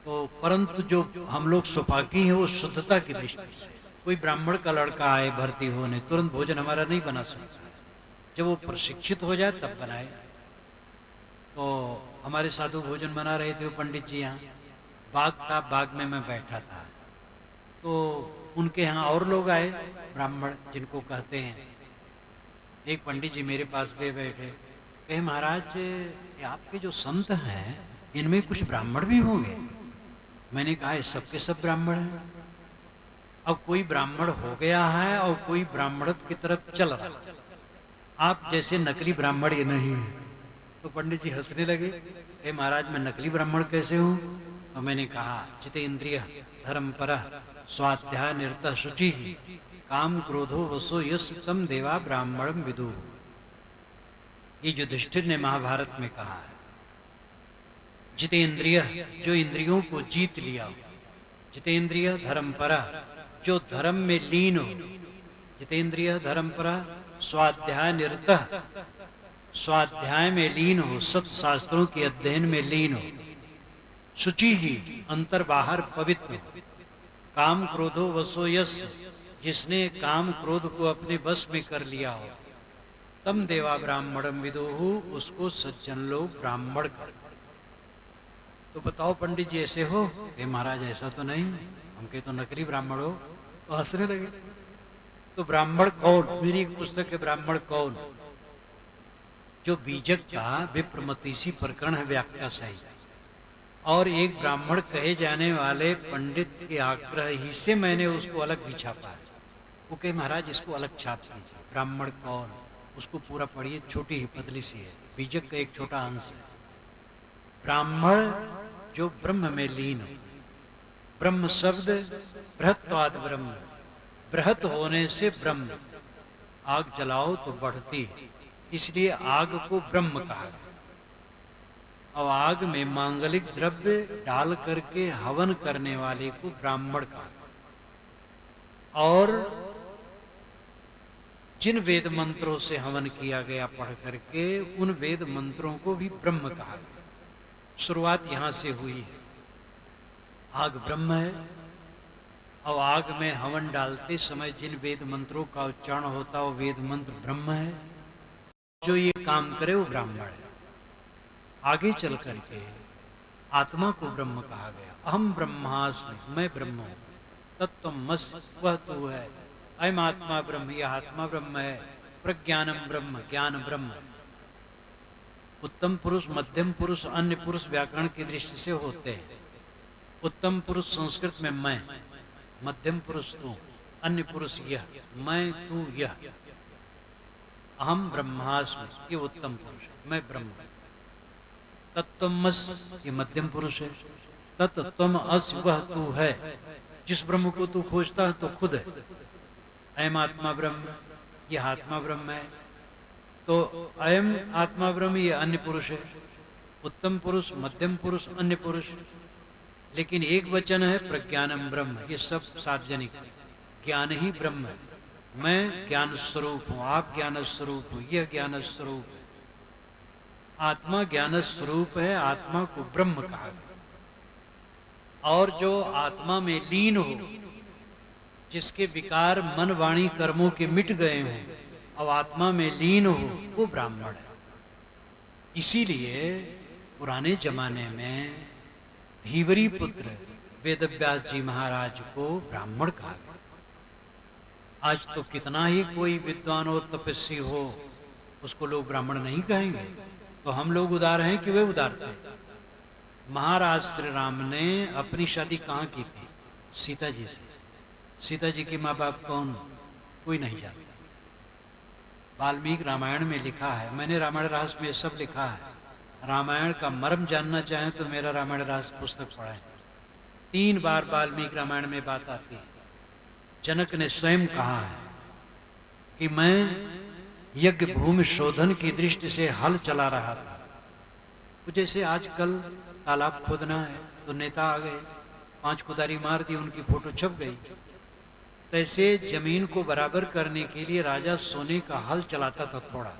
तो परंतु जो हम लोग सोपाकी है वो शुद्धता की दृष्टि से, कोई ब्राह्मण का लड़का आए भर्ती होने, तुरंत भोजन हमारा नहीं बना सकता। जब वो प्रशिक्षित हो जाए तब बनाए। तो हमारे साधु भोजन बना रहे थे, वो पंडित जी यहाँ, बाग था, बाग में मैं बैठा था। तो उनके यहाँ और लोग आए ब्राह्मण जिनको कहते हैं। एक पंडित जी मेरे पास गए बैठे, कहे महाराज ये आपके जो संत हैं इनमें कुछ ब्राह्मण भी होंगे। मैंने कहा ये सबके सब ब्राह्मण हैं। अब कोई ब्राह्मण हो गया है और कोई ब्राह्मणत्व की तरफ चल रहा है, आप जैसे नकली ब्राह्मण ये नहीं है। तो पंडित जी हंसने लगे, ए महाराज मैं नकली ब्राह्मण कैसे हूँ। तो मैंने कहा जितेंद्रिय धर्म पर स्वाध्याय निरत शुचि काम क्रोधो वसो यश तम देवा ब्राह्मणम विदु। ये युधिष्ठिर ने महाभारत में कहा है। जितेंद्रिय जो इंद्रियों को जीत लिया, जितेंद्रिय धर्मपरा जो धर्म में लीन हो, जितेंद्रिय धर्मपरा स्वाध्याय निरत स्वाध्याय में लीन हो, सत्शास्त्रों के अध्ययन में लीन हो, शुचि ही अंतर बाहर पवित्र हो, काम क्रोधो वसो यस जिसने काम क्रोध को अपने बस में कर लिया हो, तम देवा ब्राह्मणम विदुहु उसको सज्जन लोग ब्राह्मण कर। तो बताओ पंडित जी ऐसे हो? हे महाराज ऐसा तो नहीं, हमके तो नकली ब्राह्मण हो। तो हंसने लगे। तो ब्राह्मण कौन, मेरी एक पुस्तक है ब्राह्मण कौन, जो बीजक का विप्रमतीसी प्रकरण है व्याख्या सही, और एक ब्राह्मण कहे जाने वाले पंडित के आग्रह ही से मैंने उसको अलग भी छापा है। वो कहे महाराज इसको अलग छाप दीजिए। ब्राह्मण कौन, उसको पूरा पढ़िए, छोटी ही पतली सी है, बीजक का एक छोटा अंश है। ब्राह्मण जो ब्रह्म में लीन हो, ब्रह्म शब्द बृहत्वाद ब्रह्म, बृहत होने से ब्रह्म, आग जलाओ तो बढ़ती है, इसलिए आग को ब्रह्म कहा गया। अब आग में मांगलिक द्रव्य डाल करके हवन करने वाले को ब्राह्मण कहा गया। और जिन वेद मंत्रों से हवन किया गया पढ़ करके, उन वेद मंत्रों को भी ब्रह्म कहा गया। शुरुआत यहां से हुई है। आग ब्रह्म है, और आग में हवन डालते समय जिन वेद मंत्रों का उच्चारण होता है वो वेद मंत्र ब्रह्म है। जो ये काम करे वो ब्राह्मण है। आगे चल करके आत्मा को ब्रह्म कहा गया। अहम ब्रह्मास्मि, मैं ब्रह्म हूं, तत्त्वमसि वह तू है, अयम आत्मा ब्रह्म, यह आत्मा ब्रह्म है, प्रज्ञानम ब्रह्म, ज्ञान ब्रह्म। उत्तम पुरुष, मध्यम पुरुष, अन्य पुरुष व्याकरण की दृष्टि से होते हैं। उत्तम पुरुष संस्कृत में मैं, मध्यम पुरुष तू, अन्य पुरुष यह, मैं तू यह। अहम ब्रह्मास्मि ये उत्तम पुरुष, मैं ब्रह्म। तत्त्वमस ये मध्यम पुरुष है। तत्त्वम अस वह तू है, जिस ब्रह्म को तू खोजता है तो खुद है। अयम आत्मा ब्रह्म, यह आत्मा ब्रह्म है। तो अयम आत्मा ब्रह्म ये अन्य पुरुष है। उत्तम पुरुष, मध्यम पुरुष, अन्य पुरुष। लेकिन एक वचन है प्रज्ञानम ब्रह्म, ये सब सार्वजनिक है। ज्ञान ही ब्रह्म है। मैं ज्ञान स्वरूप हूं, आप ज्ञान स्वरूप हो, यह ज्ञान स्वरूप है। आत्मा ज्ञान स्वरूप है, आत्मा को ब्रह्म कहा गया। और जो आत्मा में लीन हो, जिसके विकार मन वाणी कर्मों के मिट गए हों, अब आत्मा में लीन हो, वो ब्राह्मण है। इसीलिए पुराने जमाने में धीवरी पुत्र वेदव्यास जी महाराज को ब्राह्मण कहा गया। आज तो कितना ही कोई विद्वान और तपस्वी हो, उसको लोग ब्राह्मण नहीं कहेंगे। तो हम लोग उदार हैं कि वे उदार थे? महाराज श्री राम ने अपनी शादी कहाँ की थी? सीता जी से। सीता जी के माँ बाप कौन? कोई नहीं जानता। वाल्मीकि रामायण में लिखा है, मैंने रामायण रहस्य में सब लिखा है। रामायण का मर्म जानना चाहें तो मेरा रामायण रहस्य पुस्तक पढ़ें। 3 बार वाल्मीकि रामायण में बात आती है। जनक ने स्वयं कहा है कि मैं यज्ञ भूमि शोधन की दृष्टि से हल चला रहा था। तो जैसे आजकल तालाब खोदना है तो नेता आ गए, 5 कुदारी मार दी, उनकी फोटो छप गई। तैसे जमीन को बराबर करने के लिए राजा सोने का हल चलाता था थोड़ा,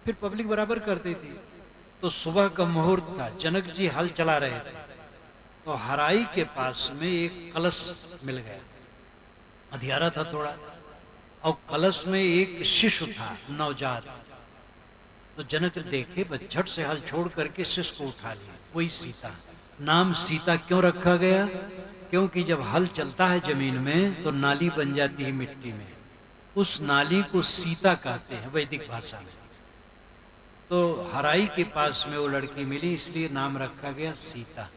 फिर पब्लिक बराबर करती थी। तो सुबह का मुहूर्त था, जनक जी हल चला रहे थे, तो हराई के पास में एक कलश मिल गया। अंधियारा था थोड़ा, और कलश में एक शिशु था नवजात। तो जनक देखे, बस झट से हल छोड़ करके शिशु को उठा लिया। वही सीता। नाम सीता क्यों रखा गया? क्योंकि जब हल चलता है जमीन में तो नाली बन जाती है मिट्टी में, उस नाली को सीता कहते हैं वैदिक भाषा में। तो हराई के पास में वो लड़की मिली, इसलिए नाम रखा गया सीता।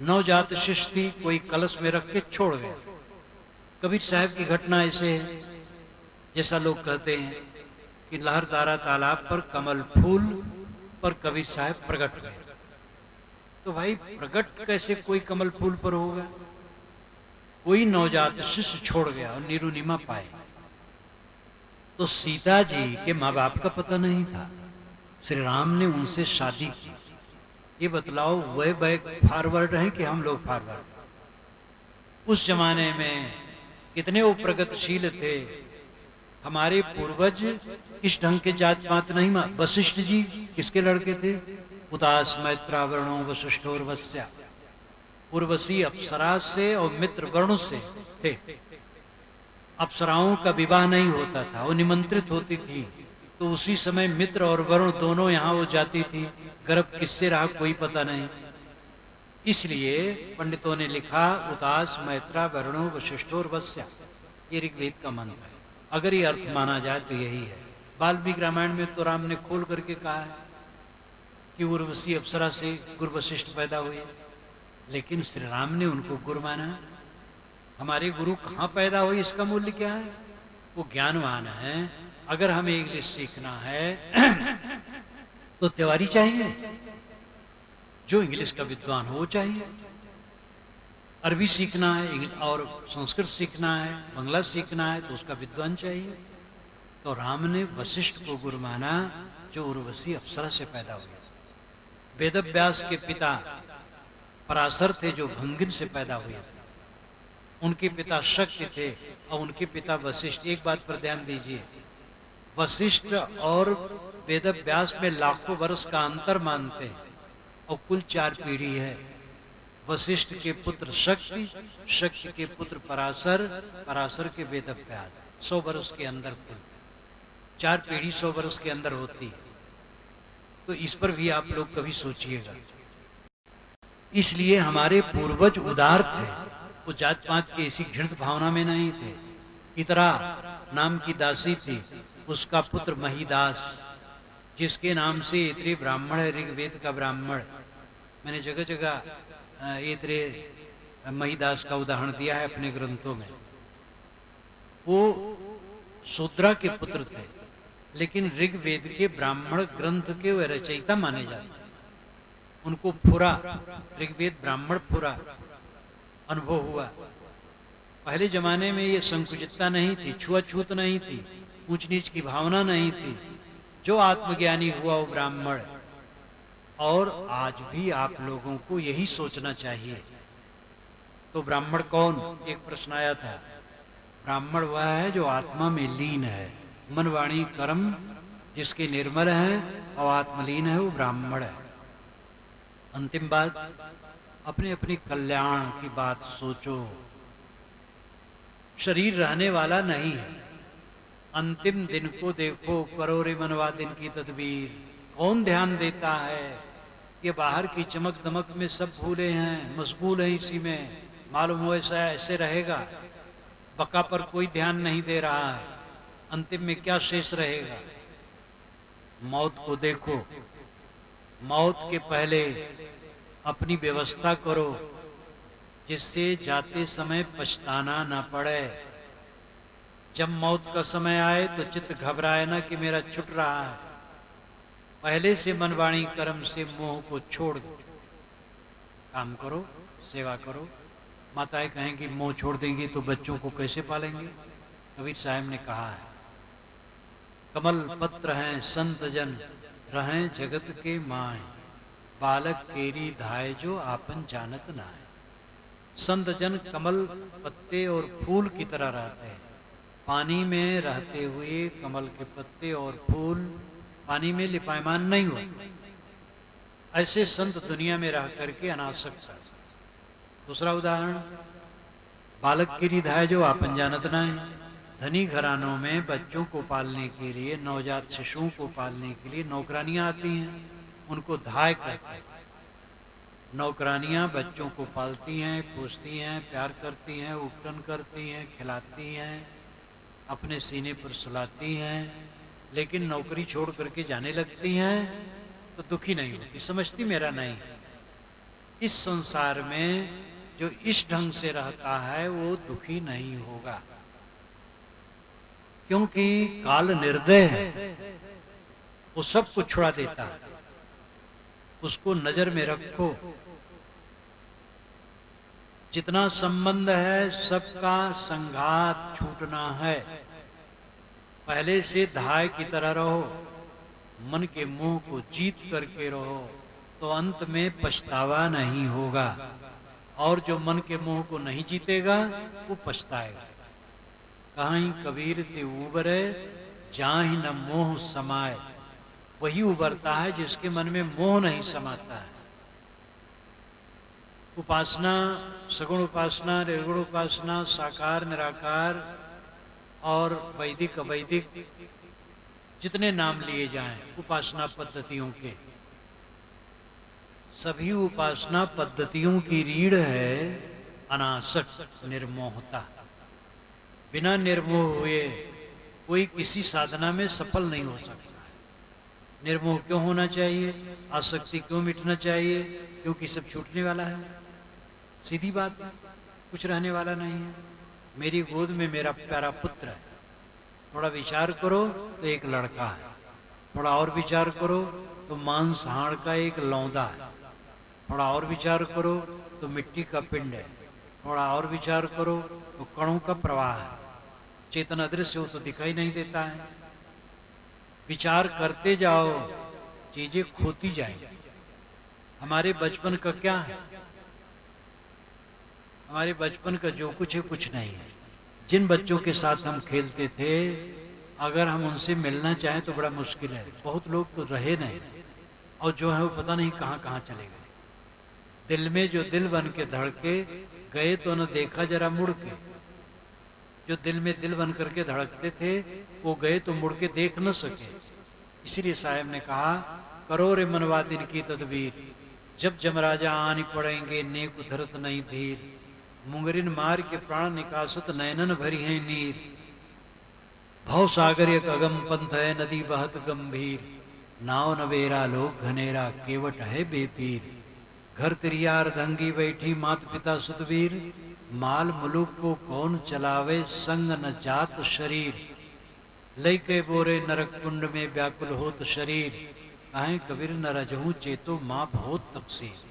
नवजात शिशु थी, कोई कलश में रख के छोड़ गया। कबीर साहब की घटना ऐसे है, जैसा लोग कहते हैं कि लहरदारा तालाब पर कमल फूल पर कबीर साहब प्रकट हुए। तो भाई प्रकट कैसे कोई कमल फूल पर होगा? कोई नवजात शिशु छोड़ गया और निरुनिमा पाए। तो सीता जी के माँ बाप का पता नहीं था। श्री राम ने उनसे शादी की। ये बतलाओ, वह बैक फॉरवर्ड हैं कि हम लोग फॉरवर्ड? उस जमाने में कितने वो प्रगतिशील थे। हमारे पूर्वज इस ढंग के जात पात नहीं। वशिष्ठ जी किसके लड़के थे? उदास मैत्रा वर्णों वशिष्ठोर्वस्या। उर्वशी अप्सरा से और मित्र वर्णों से थे। अप्सराओं का विवाह नहीं होता था, वो निमंत्रित होती थी। तो उसी समय मित्र और वरुण दोनों यहाँ हो जाती थी। गर्भ किससे रहा कोई पता नहीं। इसलिए पंडितों ने लिखा उदास मैत्रा वरुणो वशिष्ठोर्वस्या। ये ऋग्वेद का मंत्र है। अगर ये अर्थ माना जाए तो यही है। वाल्मीकि रामायण में तो राम ने खोल करके कहा है कि उर्वशी अप्सरा से गुरु वशिष्ठ पैदा हुए, लेकिन श्री राम ने उनको गुरु माना। हमारे गुरु कहाँ पैदा हुए, इसका मूल्य क्या है? वो ज्ञानवान है। अगर हमें इंग्लिश सीखना है तो तिवारी चाहिए, जो इंग्लिश का विद्वान हो चाहिए। अरबी सीखना है और संस्कृत सीखना है, बांग्ला सीखना है तो उसका विद्वान चाहिए। तो राम ने वशिष्ठ को गुरु माना, जो उर्वशी अप्सरा से पैदा हुए। वेदव्यास के पिता पराशर थे, जो भंगिन से पैदा हुए थे। उनके पिता शक्ति थे और उनके पिता वशिष्ठ। एक बात पर ध्यान दीजिए, वशिष्ठ और वेदव्यास में लाखों वर्ष का अंतर मानते हैं और कुल 4 पीढ़ी है। वशिष्ठ के पुत्र शक्ति, शक्ति के पुत्र पराशर, पराशर के वेदव्यास। 100 वर्ष के अंदर कुल 4 पीढ़ी 100 वर्ष के अंदर होती है। तो इस पर भी आप लोग कभी सोचिएगा। इसलिए हमारे पूर्वज उदार थे, वो जात पात की ऐसी घृणित भावना में नहीं थे। इतरा नाम की दासी थी, उसका पुत्र महिदास, जिसके नाम से इतरे ब्राह्मण है, ऋग्वेद का ब्राह्मण। मैंने जगह जगह इतरे महिदास का उदाहरण दिया है अपने ग्रंथों में। वो शूद्रा के पुत्र थे, लेकिन ऋग्वेद के ब्राह्मण ग्रंथ के वे रचयिता माने जाते। उनको फुरा, ऋग्वेद ब्राह्मण फुरा अनुभव हुआ। पहले जमाने में ये संकुचितता नहीं थी, छुआछूत नहीं थी, ऊंच नीच की भावना नहीं थी। जो आत्मज्ञानी हुआ वो ब्राह्मण। और आज भी आप लोगों को यही सोचना चाहिए। तो ब्राह्मण कौन, एक प्रश्न आया था। ब्राह्मण वह है जो आत्मा में लीन है, मन वाणी कर्म जिसके निर्मल है और आत्मलीन है, वो ब्राह्मण है। अंतिम बात, अपने अपने कल्याण की बात सोचो। शरीर रहने वाला नहीं है। अंतिम दिन को देखो, करो रे मनवा दिन की तदबीर। कौन ध्यान देता है? ये बाहर की चमक दमक में सब भूले हैं, मशगूल हैं इसी में। मालूम हो ऐसा ऐसे रहेगा, बका पर कोई ध्यान नहीं दे रहा है। अंतिम में क्या शेष रहेगा? मौत को देखो, मौत के पहले अपनी व्यवस्था करो जिससे जाते समय पछताना ना पड़े। जब मौत का समय आए तो चित्त घबराए ना कि मेरा छूट रहा है। पहले से मन वाणी कर्म से मोह को छोड़ दो, काम करो, सेवा करो। माताएं कहेंगी मोह छोड़ देंगी तो बच्चों को कैसे पालेंगे? कबीर साहब ने कहा है, कमल पत्र हैं संत जन रहें जगत के माए, बालक केरी धाय जो आपन जानत नाय। संत जन कमल पत्ते और फूल की तरह रहते हैं। पानी में रहते हुए कमल के पत्ते और फूल पानी में लिपायमान नहीं होते। ऐसे संत दुनिया में रह करके अनासक्त है। दूसरा उदाहरण, बालक की रिधाय जो आपन जानत ना है। धनी घरानों में बच्चों को पालने के लिए, नवजात शिशुओं को पालने के लिए नौकरानियां आती हैं, उनको धाय कहते हैं। नौकरानियां बच्चों को पालती हैं, पोसती हैं, प्यार करती हैं, उपटन करती हैं, खिलाती हैं, अपने सीने पर सुलाती हैं, लेकिन नौकरी छोड़ करके जाने लगती हैं तो दुखी नहीं होती, समझती मेरा नहीं। इस संसार में जो इस ढंग से रहता है वो दुखी नहीं होगा, क्योंकि काल निर्दय है, वो सब कुछ छुड़ा देता है। उसको नजर में रखो। जितना संबंध है सबका संघात छूटना है। पहले से धाय की तरह रहो, मन के मोह को जीत करके रहो, तो अंत में पछतावा नहीं होगा। और जो मन के मोह को नहीं जीतेगा वो पछताएगा। कहीं कबीर ते उबरे जाहि न मोह समाए। वही उबरता है जिसके मन में मोह नहीं समाता है। उपासना, सगुण उपासना, निर्गुण उपासना, साकार निराकार और वैदिक अवैदिक जितने नाम लिए जाएं उपासना पद्धतियों के, सभी उपासना पद्धतियों की रीढ़ है अनासक्त निर्मोहता। बिना निर्मोह हुए कोई किसी साधना में सफल नहीं हो सकता। निर्मोह क्यों होना चाहिए? आसक्ति क्यों मिटना चाहिए? क्योंकि सब छूटने वाला है। सीधी बात है, कुछ रहने वाला नहीं है। मेरी गोद में मेरा प्यारा पुत्र है। थोड़ा विचार करो तो एक लड़का है, थोड़ा और विचार करो तो मांस हाड़ का एक लौंदा है, थोड़ा और विचार करो तो मिट्टी का पिंड है, थोड़ा और विचार करो तो कणों का प्रवाह है। चेतन अदृश्य हो तो दिखाई नहीं देता है। विचार करते जाओ, चीजें खोती जाएंगी। हमारे बचपन का क्या है? हमारे बचपन का जो कुछ है कुछ नहीं है। जिन बच्चों के साथ हम खेलते थे, अगर हम उनसे मिलना चाहें तो बड़ा मुश्किल है। बहुत लोग तो रहे नहीं, और जो है वो पता नहीं कहाँ कहाँ चले गए। दिल में जो दिल बन के धड़के गए तो न देखा जरा मुड़ के। जो दिल में दिल बन करके धड़कते थे वो गए तो मुड़ के देख न सके। इसीलिए साहब ने कहा, करो रे मनवा दिन की तदबीर। जब जमराजा आनी पड़ेंगे नेक उधरत नहीं धीर। मुंगरिन मार के प्राण निकासत नयनन भरी है नीर। भव सागर एक अगम पंथ है नदी बहत गंभीर। नाव नवेरा लोग घनेरा केवट है बेपीर। घर तिरियार धंगी बैठी मात पिता सुतवीर। माल मुलुक को कौन चलावे संग न जात शरीर। लई के बोरे नरक कुंड में व्याकुल होत शरीर। कहें कबीर न रजहू चेतो माप होत तकसीर।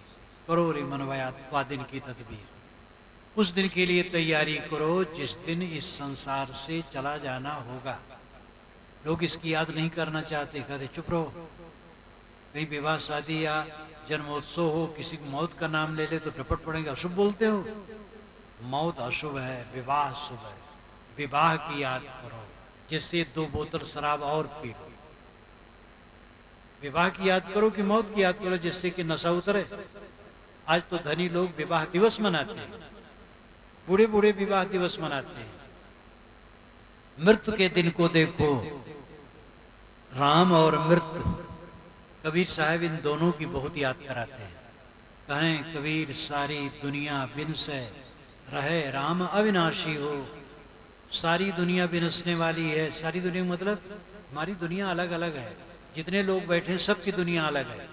करो रे मनवाया दिन की तदबीर। उस दिन के लिए तैयारी करो जिस दिन इस संसार से चला जाना होगा। लोग इसकी याद नहीं करना चाहते, कहते चुप रहो, कहीं विवाह शादी या जन्मोत्सव हो, किसी की मौत का नाम ले ले तो टपट पड़ेंगे, अशुभ बोलते हो। मौत अशुभ है, विवाह शुभ है। विवाह की याद करो, जिससे 2 बोतल शराब और पी लो। विवाह की याद करो कि मौत की याद करो, जिससे कि नशा उतरे। आज तो धनी लोग विवाह दिवस मनाते हैं, बूढ़े बूढ़े विवाह दिवस मनाते हैं। मृत्यु के दिन को देखो, राम और मृत्यु। कबीर साहब इन दोनों की बहुत याद कराते हैं। कहें कबीर सारी दुनिया बिनसे रहे राम अविनाशी हो। सारी दुनिया बिनसने वाली है। सारी दुनिया मतलब हमारी दुनिया अलग अलग है, जितने लोग बैठे सबकी दुनिया अलग है।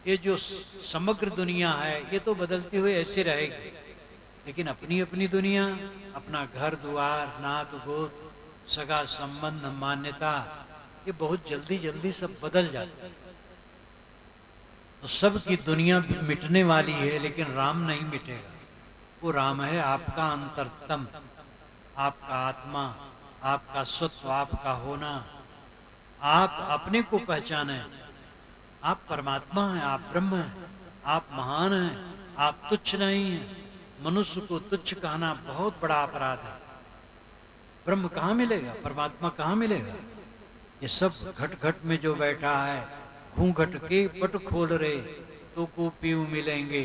ये जो समग्र दुनिया है ये तो बदलती हुई ऐसे रहेगी, लेकिन अपनी अपनी दुनिया, अपना घर द्वार, नात गोत, सगा संबंध, मान्यता, ये बहुत जल्दी जल्दी सब बदल जाता है। तो सबकी दुनिया मिटने वाली है, लेकिन राम नहीं मिटेगा। वो राम है आपका अंतरतम, आपका आत्मा, आपका सत्व, आपका होना। आप अपने को पहचाने, आप परमात्मा हैं, आप ब्रह्म हैं, आप महान हैं, आप तुच्छ नहीं हैं। मनुष्य को तुच्छ कहना बहुत बड़ा अपराध है। ब्रह्म कहाँ मिलेगा, परमात्मा कहाँ मिलेगा? ये सब घट घट में जो बैठा है, घूंघट के पट खोल रे तो को पीऊ मिलेंगे।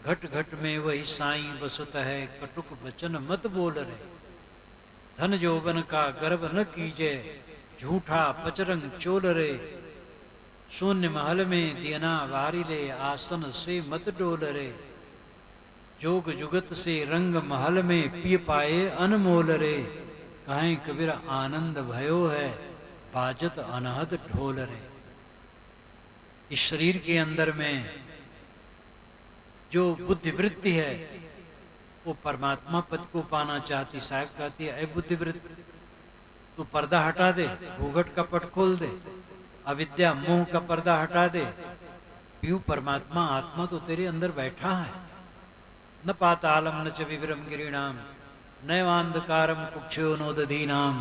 घट घट में वही साईं बसत है, कटुक वचन मत बोल रे। धन यौवन का गर्व न कीजे, झूठा पचरंग चोल रे। शून्य महल में दियना वारी ले, आसन से मत डोल रे। जोग जुगत से रंग महल में पी पाए अनमोल रे। कहें कबीर आनंद भयो है, बाजत अनहद ढोल रे। इस शरीर के अंदर में जो बुद्धिवृत्ति है वो परमात्मा पद को पाना चाहती। साहब कहती है, ऐ बुद्धिवृत्ति तू पर्दा हटा दे, घूंघट का पट खोल दे, अविद्या मोह का पर्दा हटा दे। पीयू परमात्मा आत्मा तो तेरे अंदर बैठा है। न पातालम न च विवरम गिरीणाम, नैवांधकारम कुक्षो नोदधीनाम।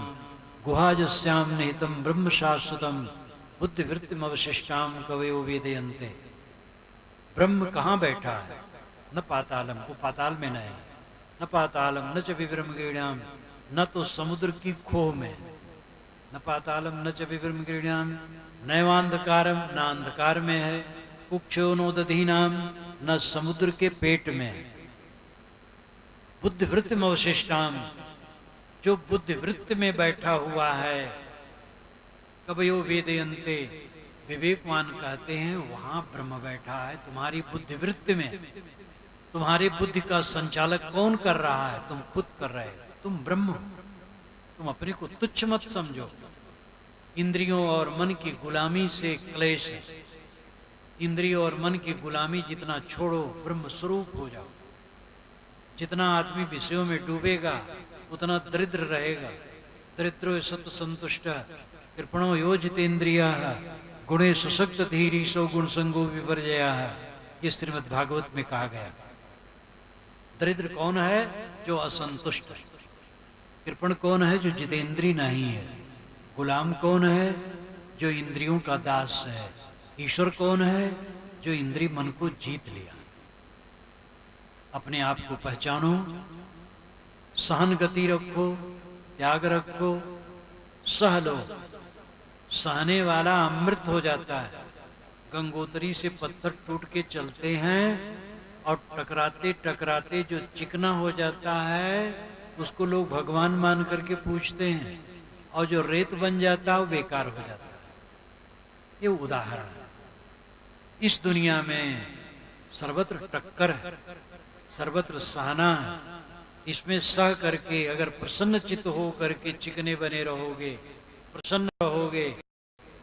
गुहाजस्याम निहितम ब्रह्म शाश्वतम, बुद्धिवृत्तिम अवशिष्टाम कवयो वेदयन्ते। ब्रह्म कहाँ बैठा है? न पातालम, वो पाताल में न है। न पातालम न च विवरम गिरीणाम, न तो समुद्र की खोह में। न पातालम न च विवरम गिरीणाम, नैवांधकारम, न अंधकार में है। कुक्षो नोदधीनाम, न समुद्र के पेट में है। बुद्धिवृत्तिम अवशिष्टाम, जो बुद्धिवृत्ति में बैठा हुआ है। कवयो वेदयन्ते, विवेकवान कहते हैं वहां ब्रह्म बैठा है तुम्हारी बुद्धिवृत्ति में। तुम्हारी बुद्धि का संचालक कौन कर रहा है? तुम खुद कर रहे हो, तुम ब्रह्म हो। तुम अपने को तुच्छ मत समझो। इंद्रियों और मन की गुलामी से क्लेश है। इंद्रियों और मन की गुलामी जितना छोड़ो, ब्रह्म स्वरूप हो जाओ। जितना आदमी विषयों में डूबेगा उतना दरिद्र रहेगा। दरिद्रो सत संतुष्ट कृपणो योजितेन्द्रिया, गुणे सुशक्त धीरीशो गुण संगो विपर्जया। ये श्रीमद् भागवत में कहा गया। दरिद्र कौन है? जो असंतुष्ट है। कृपण कौन है? जो जितेंद्री नहीं है। गुलाम कौन है? जो इंद्रियों का दास है। ईश्वर कौन है? जो इंद्रिय मन को जीत लिया। अपने आप को पहचानो, सहन गति रखो, त्याग रखो, सह लो। सहने वाला अमृत हो जाता है। गंगोत्री से पत्थर टूट के चलते हैं और टकराते टकराते जो चिकना हो जाता है उसको लोग भगवान मान करके पूछते हैं, और जो रेत बन जाता है वो बेकार हो जाता है। ये उदाहरण है। इस दुनिया में सर्वत्र टक्कर है, सर्वत्र सहना है। इसमें सह करके अगर प्रसन्न चित्त हो करके चिकने बने रहोगे, प्रसन्न रहोगे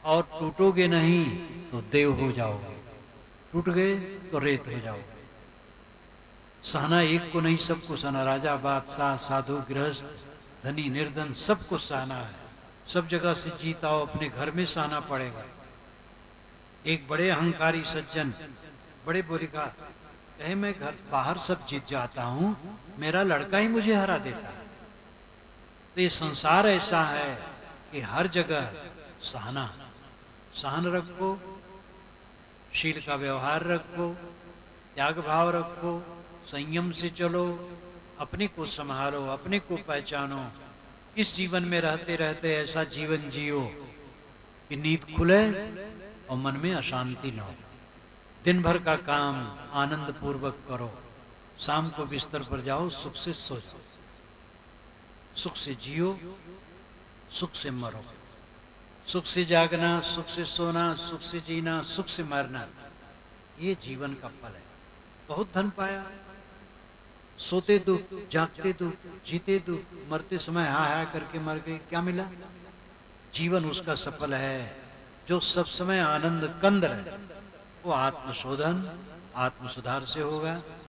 और टूटोगे नहीं तो देव हो जाओगे। टूट गए तो रेत हो जाओगे। सहना एक को नहीं, सबको सहना। राजा बादशाह साधु गृहस्थ धनी निर्धन सबको सहना है। सब जगह से जीताओ, अपने घर में सहना पड़ेगा। एक बड़े अहंकारी सज्जन बड़े बोले का कहे, मैं घर बाहर सब जीत जाता हूं, मेरा लड़का ही मुझे हरा देता है। तो ये संसार ऐसा है कि हर जगह सहना, सहन रखो, शील का व्यवहार रखो, त्याग भाव रखो, संयम से चलो, अपने को संभालो, अपने को पहचानो। इस जीवन में रहते रहते ऐसा जीवन जियो कि नींद खुले और मन में अशांति न हो। दिन भर का काम आनंद पूर्वक करो, शाम को बिस्तर पर जाओ, सुख से सो जाओ, सुख से जियो, सुख से मरो। सुख से जागना, सुख से सोना, सुख से जीना, सुख से मरना, ये जीवन का फल है। बहुत धन पाया, सोते दुख, जागते दुख, जीते दुख, मरते समय हा हा करके मर गए, क्या मिला? जीवन उसका सफल है जो सब समय आनंद कंद रहे। वो आत्मशोधन, आत्म सुधार से होगा।